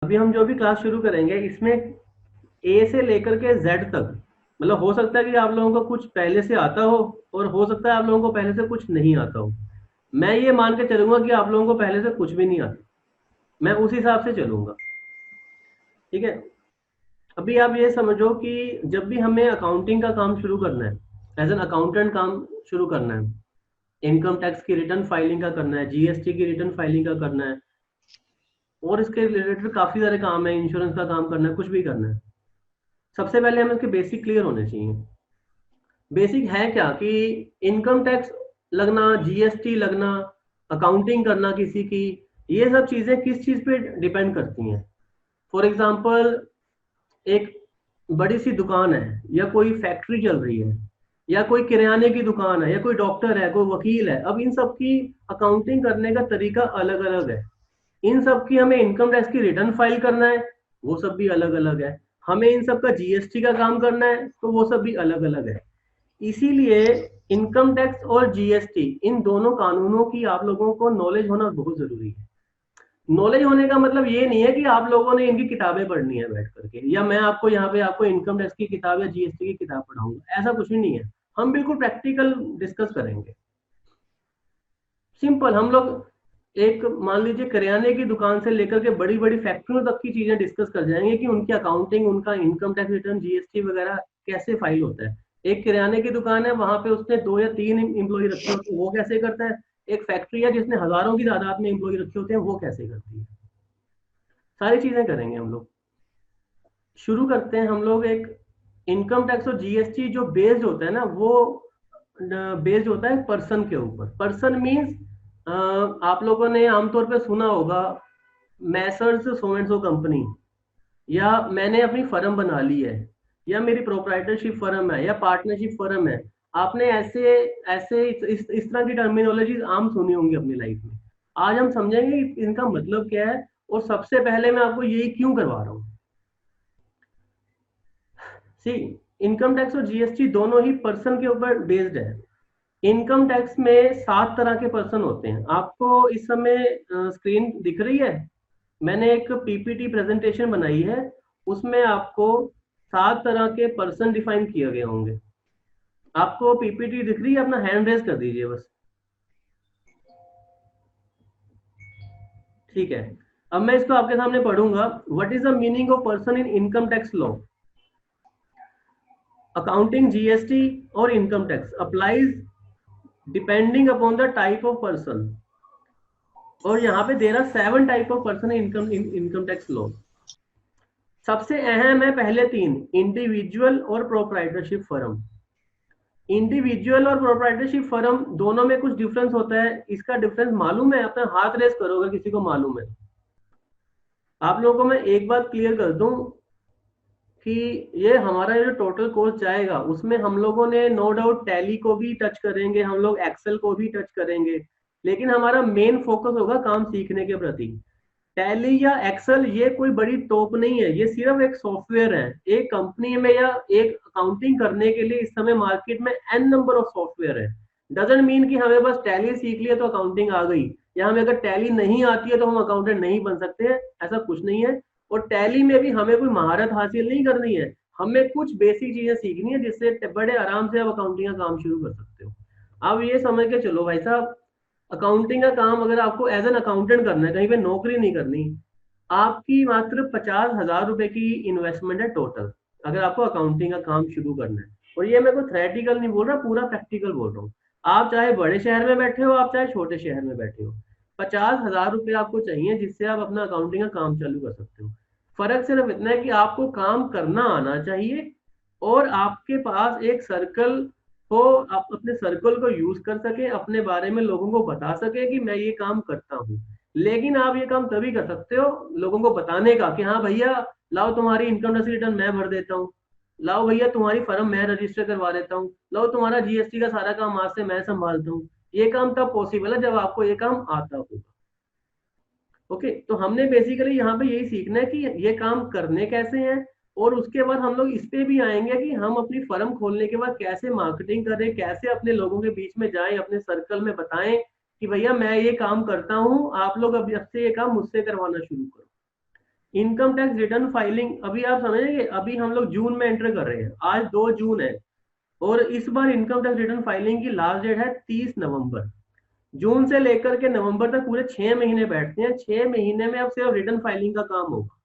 अभी हम जो भी क्लास शुरू करेंगे इसमें ए से लेकर के जेड तक, मतलब हो सकता है कि आप लोगों को कुछ पहले से आता हो और हो सकता है आप लोगों को पहले से कुछ नहीं आता हो। मैं ये मान के चलूंगा कि आप लोगों को पहले से कुछ भी नहीं आता, मैं उस हिसाब से चलूंगा। ठीक है। अभी आप ये समझो कि जब भी हमें अकाउंटिंग का काम शुरू करना है, एज एन अकाउंटेंट काम शुरू करना है, इनकम टैक्स की रिटर्न फाइलिंग का करना है, जीएसटी की रिटर्न फाइलिंग का करना है, और इसके रिलेटेड काफी सारे काम है, इंश्योरेंस का काम करना है, कुछ भी करना है, सबसे पहले हमें इसके बेसिक क्लियर होने चाहिए। बेसिक है क्या कि इनकम टैक्स लगना, जीएसटी लगना, अकाउंटिंग करना किसी की, ये सब चीजें किस चीज पे डिपेंड करती हैं। फॉर एग्जांपल, एक बड़ी सी दुकान है या कोई फैक्ट्री चल रही है या कोई किराने की दुकान है या कोई डॉक्टर है, कोई वकील है, अब इन सब की अकाउंटिंग करने का तरीका अलग अलग है। इन सब की हमें इनकम टैक्स की रिटर्न फाइल करना है, वो सब भी अलग अलग है। हमें इन सब का जीएसटी का काम करना है तो वो सब भी अलग अलग है। इसीलिए इनकम टैक्स और जीएसटी, इन दोनों कानूनों की आप लोगों को नॉलेज होना बहुत जरूरी है। नॉलेज होने का मतलब ये नहीं है कि आप लोगों ने इनकी किताबें पढ़नी है बैठ करके, या मैं आपको यहाँ पे आपको इनकम टैक्स की किताब या जीएसटी की किताब पढ़ाऊंगा, ऐसा कुछ भी नहीं है। हम बिल्कुल प्रैक्टिकल डिस्कस करेंगे। सिंपल, हम लोग एक मान लीजिए किराने की दुकान से लेकर के बड़ी बड़ी फैक्ट्रियों तक की चीजें डिस्कस कर जाएंगे कि उनकी अकाउंटिंग, उनका इनकम टैक्स रिटर्न, जीएसटी वगैरह कैसे फाइल होता है। एक किराने की दुकान है, वहां पे उसने 2 या 3 एम्प्लॉय रखे होते हैं, वो कैसे करता है। एक फैक्ट्री है जिसने हजारों की तादाद में एम्प्लॉय रखे होते हैं, वो कैसे करती है। सारी चीजें करेंगे हम लोग। शुरू करते हैं हम लोग। एक इनकम टैक्स और जीएसटी जो बेस्ड होता है ना, वो बेस्ड होता है पर्सन के ऊपर। पर्सन मींस, आप लोगों ने आमतौर पे सुना होगा Messrs so and so company, या मैंने अपनी फर्म बना ली है, या मेरी प्रोप्राइटरशिप फर्म है, या पार्टनरशिप फर्म है। आपने ऐसे ऐसे इस तरह की टर्मिनोलॉजीज आम सुनी होंगी अपनी लाइफ में। आज हम समझेंगे कि इनका मतलब क्या है, और सबसे पहले मैं आपको यही क्यों करवा रहा हूँ। सी, इनकम टैक्स और जीएसटी दोनों ही पर्सन के ऊपर बेस्ड है। इनकम टैक्स में 7 तरह के पर्सन होते हैं। आपको इस समय स्क्रीन दिख रही है। मैंने एक पीपीटी प्रेजेंटेशन बनाई है, उसमें आपको 7 तरह के पर्सन डिफाइन किए गए होंगे। आपको पीपीटी दिख रही है? अपना हैंड रेज कर दीजिए बस। ठीक है। अब मैं इसको आपके सामने पढ़ूंगा। What is the meaning of person in income tax law. Accounting, GST और income tax applies depending upon the type of person. और यहाँ पे दे रहा 7 type of person income tax law. सबसे अहम है पहले 3, इंडिविजुअल और प्रोप्राइटरशिप फर्म। इंडिविजुअल और प्रोप्राइटरशिप फर्म दोनों में कुछ डिफरेंस होता है। इसका डिफरेंस मालूम है? अपना हाथ रेस करो अगर किसी को मालूम है। आप लोगों को मैं एक बात क्लियर कर दूं कि ये हमारा जो टोटल कोर्स जाएगा उसमें हम लोगों ने नो डाउट टैली को भी टच करेंगे, हम लोग एक्सेल को भी टच करेंगे, लेकिन हमारा मेन फोकस होगा काम सीखने के प्रति। टैली या एक्सेल ये कोई बड़ी तोप नहीं है, ये सिर्फ एक सॉफ्टवेयर है। एक कंपनी में या एक अकाउंटिंग करने के लिए इस समय मार्केट में एन नंबर ऑफ सॉफ्टवेयर है। डजेंट मीन कि हमें बस टैली सीख लिया तो अकाउंटिंग आ गई, या हमें अगर टैली नहीं आती है तो हम अकाउंटेंट नहीं बन सकते हैं, ऐसा कुछ नहीं है। और टैली में भी हमें कोई महारत हासिल नहीं करनी है, हमें कुछ बेसिक चीजें सीखनी है जिससे बड़े आराम से आप अकाउंटिंग का काम शुरू कर सकते हो। अब ये समझ के चलो भाई साहब, अकाउंटिंग का काम अगर आपको एज एन अकाउंटेंट करना है, कहीं पे नौकरी नहीं करनी, आपकी मात्र 50,000 रुपए की इन्वेस्टमेंट है टोटल, अगर आपको अकाउंटिंग का काम शुरू करना है। और ये मैं कोई थ्रेटिकल नहीं बोल रहा, पूरा प्रैक्टिकल बोल रहा हूँ। आप चाहे बड़े शहर में बैठे हो, आप चाहे छोटे शहर में बैठे हो, 50,000 रुपये आपको चाहिए जिससे आप अपना अकाउंटिंग का काम चालू कर सकते हो। फर्क सिर्फ इतना है कि आपको काम करना आना चाहिए, और आपके पास एक सर्कल हो, आप अपने सर्कल को यूज कर सके, अपने बारे में लोगों को बता सके कि मैं ये काम करता हूँ। लेकिन आप ये काम तभी कर सकते हो लोगों को बताने का कि हाँ भैया, लाओ तुम्हारी इनकम टैक्स रिटर्न मैं भर देता हूँ, लाओ भैया तुम्हारी फर्म मैं रजिस्टर करवा देता हूँ, लाओ तुम्हारा जीएसटी का सारा काम आज से मैं संभालता हूँ। ये काम तब पॉसिबल है जब आपको ये काम आता होगा। ओके, तो हमने बेसिकली यहाँ पे यही सीखना है कि ये काम करने कैसे हैं, और उसके बाद हम लोग इस पे भी आएंगे कि हम अपनी फर्म खोलने के बाद कैसे मार्केटिंग करें, कैसे अपने लोगों के बीच में जाएं, अपने सर्कल में बताएं कि भैया मैं ये काम करता हूँ, आप लोग अब से ये काम मुझसे करवाना शुरू करो। इनकम टैक्स रिटर्न फाइलिंग, अभी आप समझेंगे, अभी हम लोग जून में एंटर कर रहे हैं, आज 2 जून है, और इस बार इनकम टैक्स रिटर्न फाइलिंग की लास्ट डेट है 30 नवंबर। जून से लेकर के नवंबर तक पूरे 6 महीने बैठते हैं, 6 महीने में अब सिर्फ रिटर्न फाइलिंग का काम होगा,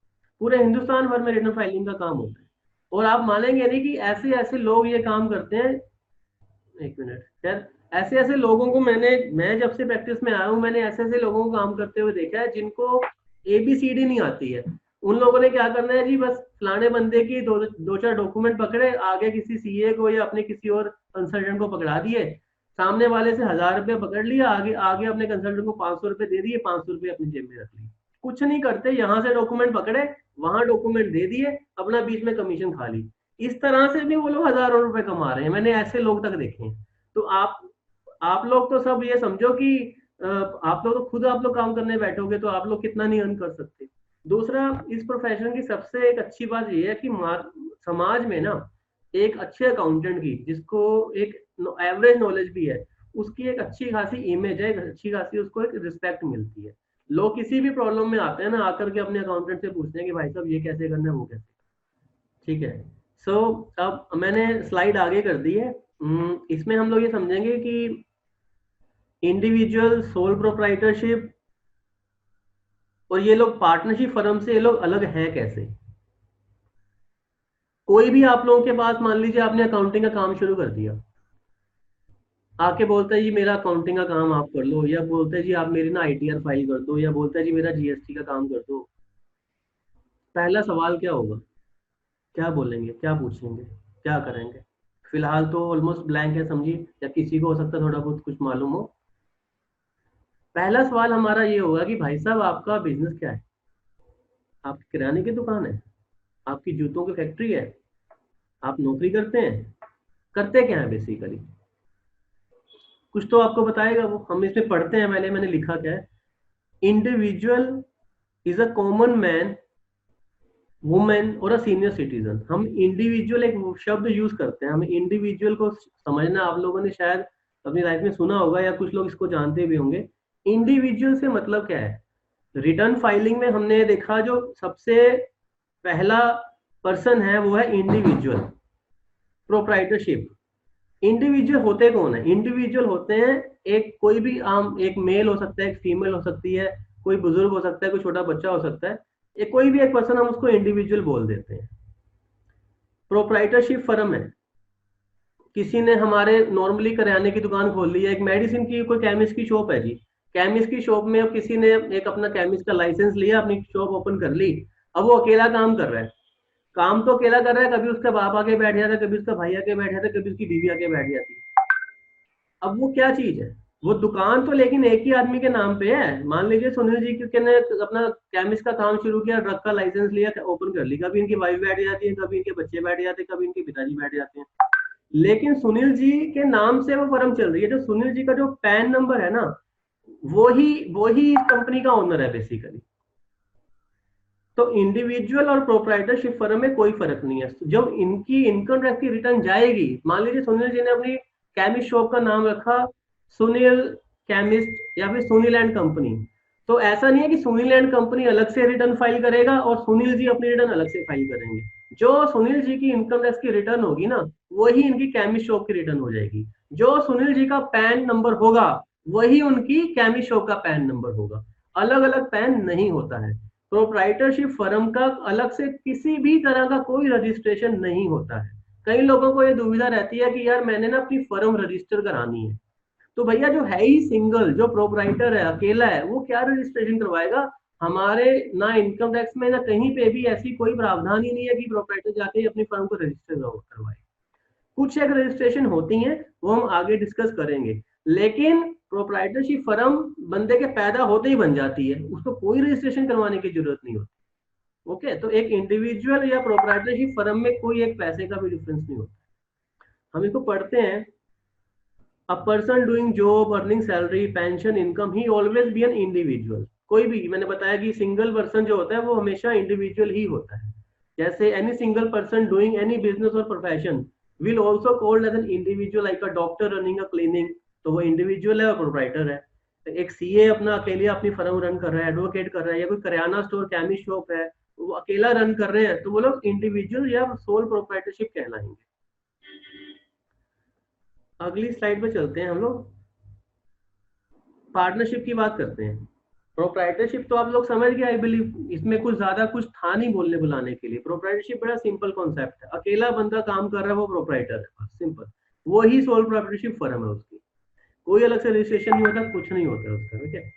पूरे हिंदुस्तान भर में रिटर्न फाइलिंग का काम होता है। और आप मानेंगे नहीं कि ऐसे ऐसे लोग ये काम करते हैं। एक मिनट यार, ऐसे ऐसे लोगों को मैं जब से प्रैक्टिस में आया हूँ, मैंने ऐसे ऐसे लोगों को काम करते हुए देखा है जिनको ABCD नहीं आती है। उन लोगों ने क्या करना है जी, बस फलाने बंदे की दो चार डॉक्यूमेंट पकड़े, आगे किसी CA को या अपने किसी और कंसल्टेंट को पकड़ा दिए, सामने वाले से 1000 रुपये पकड़ लिया, आगे आगे अपने कंसल्टेंट को 500 रुपये दे दिए, 500 रुपये अपनी जेब में रख लिए, कुछ नहीं करते, यहाँ से डॉक्यूमेंट पकड़े, वहां डॉक्यूमेंट दे दिए, अपना बीच में कमीशन खा ली। इस तरह से भी वो लोग हजारों रुपए कमा रहे हैं, मैंने ऐसे लोग तक देखे हैं। तो आप लोग तो सब ये समझो कि आप लोग तो खुद आप लोग काम करने बैठोगे तो आप लोग कितना नहीं अर्न कर सकते। दूसरा, इस प्रोफेशन की सबसे एक अच्छी बात ये है कि समाज में ना एक अच्छे अकाउंटेंट की, जिसको एक एवरेज नॉलेज भी है, उसकी एक अच्छी खासी इमेज है, एक अच्छी खासी उसको एक रिस्पेक्ट मिलती है। लोग किसी भी प्रॉब्लम में आते हैं ना, आकर के अपने अकाउंटेंट से पूछते हैं कि भाई साहब ये कैसे करना है, वो कैसे। ठीक है। सो अब मैंने स्लाइड आगे कर दी है। इसमें हम लोग ये समझेंगे कि इंडिविजुअल सोल प्रोप्राइटरशिप और ये लोग पार्टनरशिप फर्म से ये लोग अलग हैं कैसे। कोई भी आप लोगों के पास, मान लीजिए आपने अकाउंटिंग का काम शुरू कर दिया, आके बोलता है जी मेरा अकाउंटिंग का काम आप कर लो, या बोलते हैं जी आप मेरी ना ITR फाइल कर दो, या बोलता है जी मेरा GST का काम कर दो। पहला सवाल क्या होगा, क्या बोलेंगे, क्या पूछेंगे, क्या करेंगे। फिलहाल तो ऑलमोस्ट ब्लैंक है, समझिए, या किसी को हो सकता है थोड़ा बहुत कुछ मालूम हो। पहला सवाल हमारा ये होगा कि भाई साहब आपका बिजनेस क्या है। आपकी किराने की दुकान है, आपकी जूतों की फैक्ट्री है, आप नौकरी करते हैं, करते क्या है बेसिकली। कुछ तो आपको बताएगा वो, हम इसमें पढ़ते हैं, पहले मैंने लिखा क्या है। Individual is a common man, women और अ सीनियर सिटीजन। हम इंडिविजुअल एक शब्द यूज करते हैं, हमें इंडिविजुअल को समझना, आप लोगों ने शायद अपनी लाइफ में सुना होगा या कुछ लोग इसको जानते भी होंगे। इंडिविजुअल से मतलब क्या है। रिटर्न फाइलिंग में हमने देखा जो सबसे पहला पर्सन है वो है इंडिविजुअल प्रोप्राइटरशिप। इंडिविजुअल होते कौन है, इंडिविजुअल होते हैं एक कोई भी आम, एक मेल हो सकता है, एक फीमेल हो सकती है, कोई बुजुर्ग हो सकता है, कोई छोटा बच्चा हो सकता है, एक कोई भी एक पर्सन, हम उसको इंडिविजुअल बोल देते हैं। प्रोप्राइटरशिप फर्म है, किसी ने हमारे नॉर्मली करियाने की दुकान खोल ली है, एक मेडिसिन की कोई केमिस्ट की शॉप है जी, केमिस्ट की शॉप में अब किसी ने एक अपना केमिस्ट का लाइसेंस लिया, अपनी शॉप ओपन कर ली। अब वो अकेला काम कर रहा है, काम तो अकेला कर रहा है, कभी उसका बाप आके बैठ जाता है, कभी उसका भाई आके बैठ जाता है, कभी उसकी बीवी आके बैठ जाती है। अब वो क्या चीज है, वो दुकान तो लेकिन एक ही आदमी के नाम पे है। मान लीजिए सुनील जी क्योंकि ने अपना केमिस्ट का काम शुरू किया, ड्रग का लाइसेंस लिया, ओपन कर ली, कभी इनकी वाइफ बैठ जाती है, कभी इनके बच्चे बैठ जाते हैं, कभी इनके पिताजी बैठ जाते हैं, लेकिन सुनील जी के नाम से वो फर्म चल रही है। जो सुनील जी का जो पैन नंबर है ना, वो ही इस कंपनी का ओनर है बेसिकली। तो इंडिविजुअल और प्रोप्राइटरशिप फर्म में कोई फर्क नहीं है। जब इनकी इनकम टैक्स की रिटर्न जाएगी, मान लीजिए सुनील जी ने अपनी केमिस्ट शॉप का नाम रखा सुनील केमिस्ट या फिर सुनील एंड कंपनी, तो ऐसा नहीं है कि सुनील एंड कंपनी अलग से रिटर्न फाइल करेगा और सुनील जी अपनी रिटर्न अलग से फाइल करेंगे। जो सुनील जी की इनकम टैक्स की रिटर्न होगी ना, वही इनकी केमिस्ट शॉप की रिटर्न हो जाएगी। जो सुनील जी का पैन नंबर होगा वही उनकी केमिस्ट शॉप का पैन नंबर होगा, अलग अलग पैन नहीं होता है। प्रोप्राइटरशिप फर्म का अलग से किसी भी तरह का कोई रजिस्ट्रेशन नहीं होता है। कई लोगों को ये दुविधा रहती है कि यार मैंने ना अपनी फर्म रजिस्टर करानी है, तो भैया जो है ही सिंगल, जो प्रोप्राइटर है, अकेला है, वो क्या रजिस्ट्रेशन करवाएगा। हमारे ना इनकम टैक्स में ना कहीं पे भी ऐसी कोई प्रावधान ही नहीं है कि प्रोप्राइटर जाके ही अपनी फर्म को रजिस्टर करवाए। कुछ एक रजिस्ट्रेशन होती हैं, वो हम आगे डिस्कस करेंगे, लेकिन प्रोप्राइटरशिप फर्म बंदे के पैदा होते ही बन जाती है, उसको कोई रजिस्ट्रेशन करवाने की जरूरत नहीं होती। ओके, तो एक इंडिविजुअल या प्रोप्राइटरशिप फर्म में कोई एक पैसे का भी डिफरेंस नहीं होता। हम इसको पढ़ते हैं। A person doing job, earning salary, pension, income, he always be an individual. कोई भी, मैंने बताया कि सिंगल पर्सन जो होता है वो हमेशा इंडिविजुअल ही होता है। जैसे any single person doing any business और profession will also called as an individual, like a doctor running a clinic, तो वो इंडिविजुअल है और प्रोप्राइटर है। एक CA अपना अकेले अपनी फर्म रन कर रहा है, एडवोकेट कर रहा है, या कोई करियाना स्टोर, केमिस्ट शॉप है, वो अकेला रन कर रहे हैं तो वो लोग इंडिविजुअल या सोल प्रोप्राइटरशिप कहलाएंगे। अगली स्लाइड पे चलते हैं हम लोग, पार्टनरशिप की बात करते हैं। प्रोप्राइटरशिप तो आप लोग समझ गए आई बिलीव, इसमें कुछ ज्यादा कुछ था नहीं बोलने बुलाने के लिए। प्रोप्राइटरशिप बड़ा सिंपल कॉन्सेप्ट है, अकेला बंदा काम कर रहा है वो प्रोप्राइटर है, सिंपल। वो ही सोल प्रोप्राइटरशिप फर्म है उसकी, कोई अलग से रजिस्ट्रेशन नहीं होता, कुछ नहीं होता उसका, ठीक है।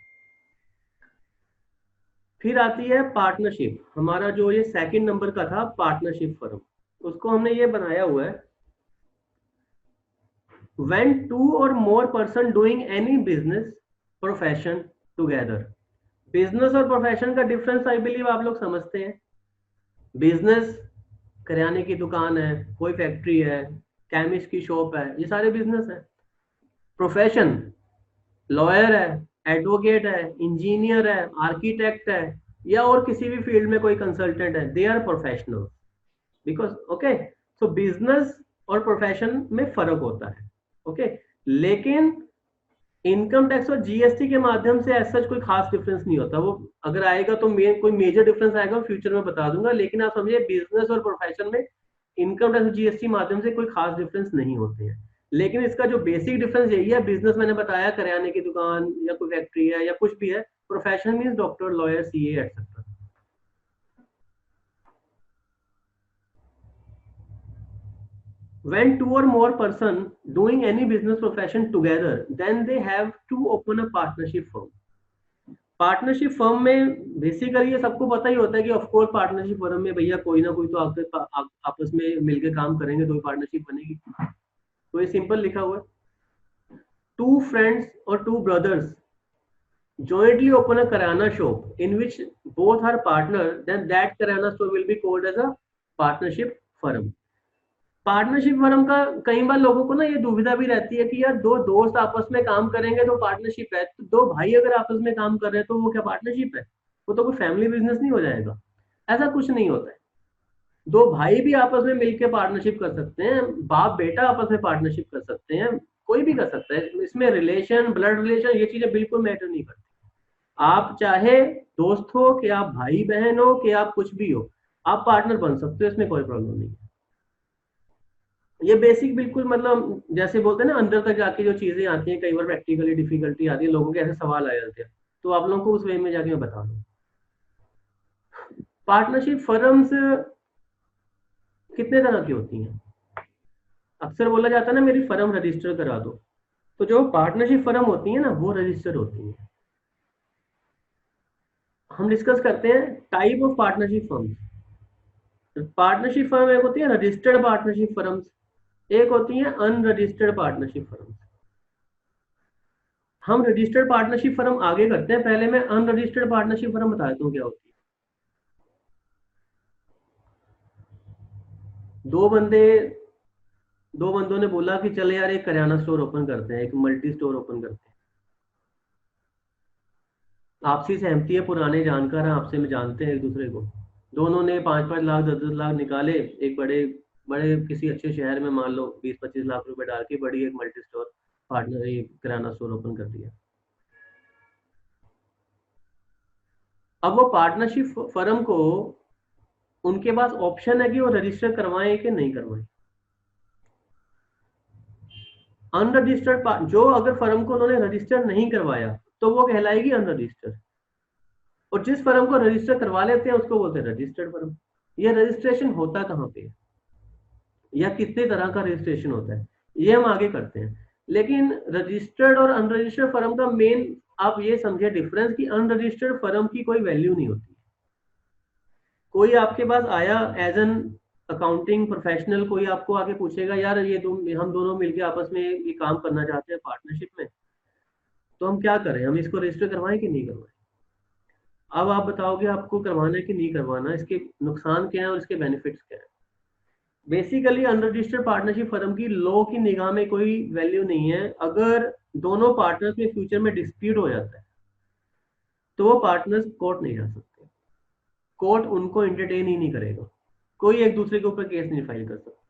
फिर आती है पार्टनरशिप, हमारा जो ये सेकंड नंबर का था पार्टनरशिप फर्म, उसको हमने ये बनाया हुआ है, when two or more person doing any business profession together। Business और प्रोफेशन का डिफरेंस आई बिलीव आप लोग समझते हैं। बिजनेस करियाने की दुकान है, कोई फैक्ट्री है, केमिस्ट की शॉप है, ये सारे बिजनेस है। प्रोफेशन लॉयर है, एडवोकेट है, इंजीनियर है, आर्किटेक्ट है, या और किसी भी फील्ड में कोई कंसल्टेंट है, they are professional. Because okay, so business और प्रोफेशन में फर्क होता है, ओके। लेकिन इनकम टैक्स और जीएसटी के माध्यम से ऐसा कोई खास डिफरेंस नहीं होता। वो अगर आएगा तो कोई मेजर डिफरेंस आएगा फ्यूचर में बता दूंगा, लेकिन आप समझिए बिजनेस और प्रोफेशन में इनकम टैक्स और जीएसटी माध्यम से कोई खास डिफरेंस नहीं होते हैं। लेकिन इसका जो बेसिक डिफरेंस यही है, बिजनेस मैंने बताया करियाने की दुकान या कोई फैक्ट्री है या कुछ भी है, profession means doctor, lawyer, CA etcetera. When two or more person doing any business profession together, then they have to open a partnership firm। Partnership firm में बेसिकली ये सबको पता ही होता है कि ऑफ कोर्स पार्टनरशिप फर्म में भैया कोई ना कोई तो आपस में मिलकर काम करेंगे तो पार्टनरशिप बनेगी। तो ये सिंपल लिखा हुआ है, टू फ्रेंड्स और two brothers jointly open a kirana shop in which both are partner, then that kirana store will be called as a partnership firm। Partnership firm का कई बार लोगों को ना ये दुविधा भी रहती है कि यार दो दोस्त आपस में काम करेंगे तो पार्टनरशिप है, तो दो भाई अगर आपस में काम कर रहे हैं तो वो क्या पार्टनरशिप है? वो तो कोई फैमिली बिजनेस नहीं हो जाएगा? ऐसा कुछ नहीं होता है। दो भाई भी आपस में मिलकर पार्टनरशिप कर सकते हैं, बाप बेटा आपस में पार्टनरशिप कर सकते हैं, कोई भी कर सकता है। इसमें रिलेशन, ब्लड रिलेशन, ये चीजें बिल्कुल मैटर नहीं करती। आप चाहे दोस्त हो कि आप भाई बहन हो कि आप कुछ भी हो, आप पार्टनर बन सकते हो, इसमें कोई प्रॉब्लम नहीं है। ये बेसिक बिल्कुल मतलब जैसे बोलते हैं ना, अंदर तक जाके जो चीजें आती हैं, कई बार प्रैक्टिकली डिफिकल्टी आती है, लोगों के ऐसे सवाल आ जाते हैं, तो आप लोगों को उस वे में जाके मैं बता दूं। पार्टनरशिप फर्म्स कितने तरह की होती हैं? अक्सर बोला जाता है ना मेरी फर्म रजिस्टर करा दो, तो जो पार्टनरशिप फर्म होती है ना वो रजिस्टर होती है। हम डिस्कस करते हैं type of partnership firms. Partnership firm एक होती है रजिस्टर्ड पार्टनरशिप फर्म्स, एक होती है अनरजिस्टर्ड पार्टनरशिप फर्म्स। हम रजिस्टर्ड पार्टनरशिप फर्म आगे करते हैं, पहले मैं अनरजिस्टर्ड पार्टनरशिप फर्म बता देता हूँ क्या होती है। दो बंदों ने बोला कि चले यार एक करियाना स्टोर ओपन करते हैं, एक मल्टी स्टोर ओपन करते हैं। आपसी सहमति है, पुराने जानकार हैं, आपसे में जानते हैं एक दूसरे को। दोनों ने 5-5 लाख 10-10 लाख निकाले, एक बड़े बड़े किसी अच्छे शहर में मान लो 20-25 लाख रुपए डाल के बड़ी एक मल्टी स्टोर पार्टनर किराना स्टोर ओपन कर दिया। अब वो पार्टनरशिप फर्म को उनके पास ऑप्शन है कि वो रजिस्टर करवाएं कि नहीं करवाएं। अनरजिस्टर्ड जो अगर फर्म को उन्होंने रजिस्टर नहीं करवाया तो वो कहलाएगी अनरजिस्टर्ड, और जिस फर्म को रजिस्टर करवा लेते हैं उसको बोलते हैं रजिस्टर्ड फर्म। ये रजिस्ट्रेशन होता कहाँ पे या कितने तरह का रजिस्ट्रेशन होता है ये हम आगे करते हैं। लेकिन रजिस्टर्ड और अनरजिस्टर्ड फर्म का मेन आप ये समझे डिफरेंस कि अनरजिस्टर्ड फर्म की कोई वैल्यू नहीं होती। कोई आपके पास आया एज एन अकाउंटिंग प्रोफेशनल, कोई आपको आके पूछेगा यार ये हम दोनों मिलके आपस में ये काम करना चाहते हैं पार्टनरशिप में, तो हम क्या करें, हम इसको रजिस्टर करवाएं कि नहीं करवाएं? अब आप बताओगे आपको करवाना है कि नहीं करवाना, इसके नुकसान क्या है और इसके बेनिफिट्स क्या है। बेसिकली अनरजिस्टर्ड पार्टनरशिप फर्म की लॉ की निगाह में कोई वैल्यू नहीं है। अगर दोनों पार्टनर्स में फ्यूचर में डिस्प्यूट हो जाता है तो वो पार्टनर्स कोर्ट नहीं जा सकते, कोर्ट उनको एंटरटेन ही नहीं करेगा, कोई एक दूसरे के ऊपर केस नहीं फाइल कर सकता।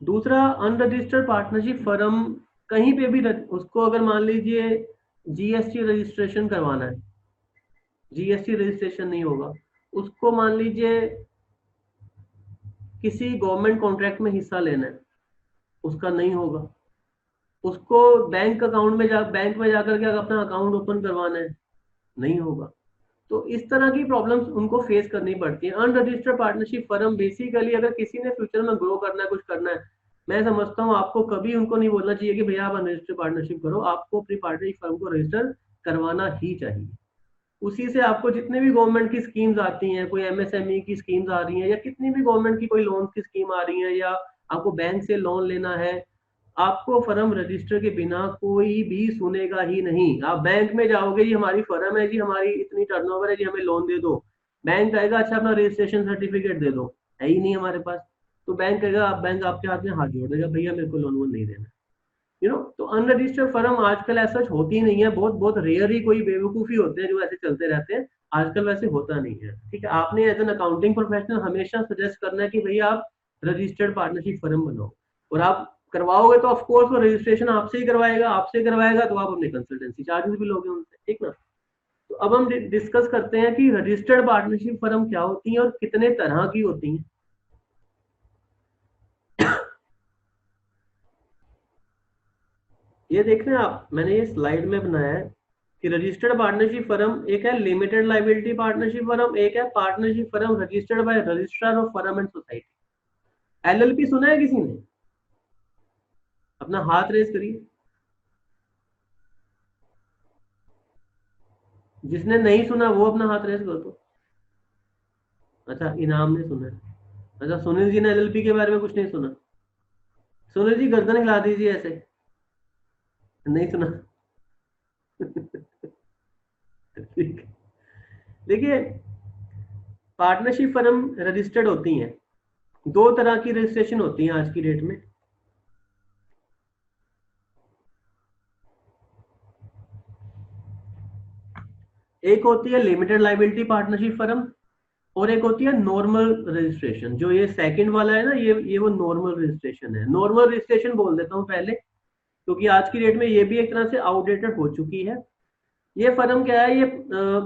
दूसरा, अनरजिस्टर्ड पार्टनरशिप फर्म कहीं पे भी उसको अगर मान लीजिए जीएसटी रजिस्ट्रेशन करवाना है, जीएसटी रजिस्ट्रेशन नहीं होगा, उसको मान लीजिए किसी गवर्नमेंट कॉन्ट्रैक्ट में हिस्सा लेना है, उसका नहीं होगा। उसको बैंक अकाउंट में बैंक में जाकर के अपना अकाउंट ओपन करवाना है, नहीं होगा। तो इस तरह की प्रॉब्लम्स उनको फेस करनी पड़ती है। अनरजिस्टर्ड पार्टनरशिप फर्म बेसिकली अगर किसी ने फ्यूचर में ग्रो करना है, कुछ करना है, मैं समझता हूँ आपको कभी उनको नहीं बोलना चाहिए कि भैया आप अनरजिस्टर्ड पार्टनरशिप करो। आपको अपनी पार्टनरशिप फर्म को रजिस्टर करवाना ही चाहिए। उसी से आपको जितने भी गवर्नमेंट की स्कीम्स आती हैं, कोई एमएसएमई की स्कीम्स आ रही हैं, या कितनी भी गवर्नमेंट की कोई लोन की स्कीम आ रही है, या आपको बैंक से लोन लेना है, आपको फर्म रजिस्टर के बिना कोई भी सुनेगा ही नहीं। आप बैंक में जाओगे, जी हमारी फर्म है, जी हमारी इतनी टर्नओवर है, जी हमें लोन दे दो। बैंक कहेगा अच्छा अपना रजिस्ट्रेशन सर्टिफिकेट दे दो, है ही नहीं हमारे पास। तो बैंक कहेगा, बैंक आपके हाथ में हाथ जोड़ देगा, भैया मेरे को लोन वोन नहीं देना। तो अनरजिस्टर्ड फर्म आजकल ऐसा होती नहीं है, बहुत बहुत रेयर ही कोई बेवकूफी होते हैं जो ऐसे चलते रहते हैं। आजकल वैसे होता नहीं है। ठीक है, आपने एज एन अकाउंटिंग प्रोफेशनल हमेशा सजेस्ट करना है कि भैया आप रजिस्टर्ड पार्टनरशिप फर्म बनाओ, और आप करवाओगे तो ऑफकोर्स वो रजिस्ट्रेशन आपसे ही करवाएगा। आपसे करवाएगा तो आप अपने कंसल्टेंसी चार्जेस भी लोगे उनसे, ठीक ना। तो अब हम डिस्कस करते हैं कि रजिस्टर्ड पार्टनरशिप फर्म क्या होती है और कितने तरह की होती हैं। ये देख रहे हैं आप, मैंने ये स्लाइड में बनाया है कि रजिस्टर्ड पार्टनरशिप फर्म एक है लिमिटेड लाइबिलिटी पार्टनरशिप फर्म, एक है partnership firm registered bye registrar of firm and society. LLP सुना है किसी ने? अपना हाथ रेज करिए। जिसने नहीं सुना वो अपना हाथ रेज कर दो। अच्छा, इनाम ने सुना है। अच्छा, सुनील जी ने एलएलपी के बारे में कुछ नहीं सुना? सुनील जी गर्दन हिला दीजिए ऐसे। नहीं सुना? ठीक है। देखिए, पार्टनरशिप फर्म रजिस्टर्ड होती हैं, दो तरह की रजिस्ट्रेशन होती है आज की डेट में। एक होती है लिमिटेड लाइबिलिटी पार्टनरशिप फर्म, और एक होती है नॉर्मल रजिस्ट्रेशन। जो ये सेकंड वाला है ना, ये वो नॉर्मल रजिस्ट्रेशन है। नॉर्मल रजिस्ट्रेशन बोल देता हूँ पहले, क्योंकि आज की डेट में ये भी एक तरह से आउटडेटेड हो चुकी है। ये फर्म क्या है? ये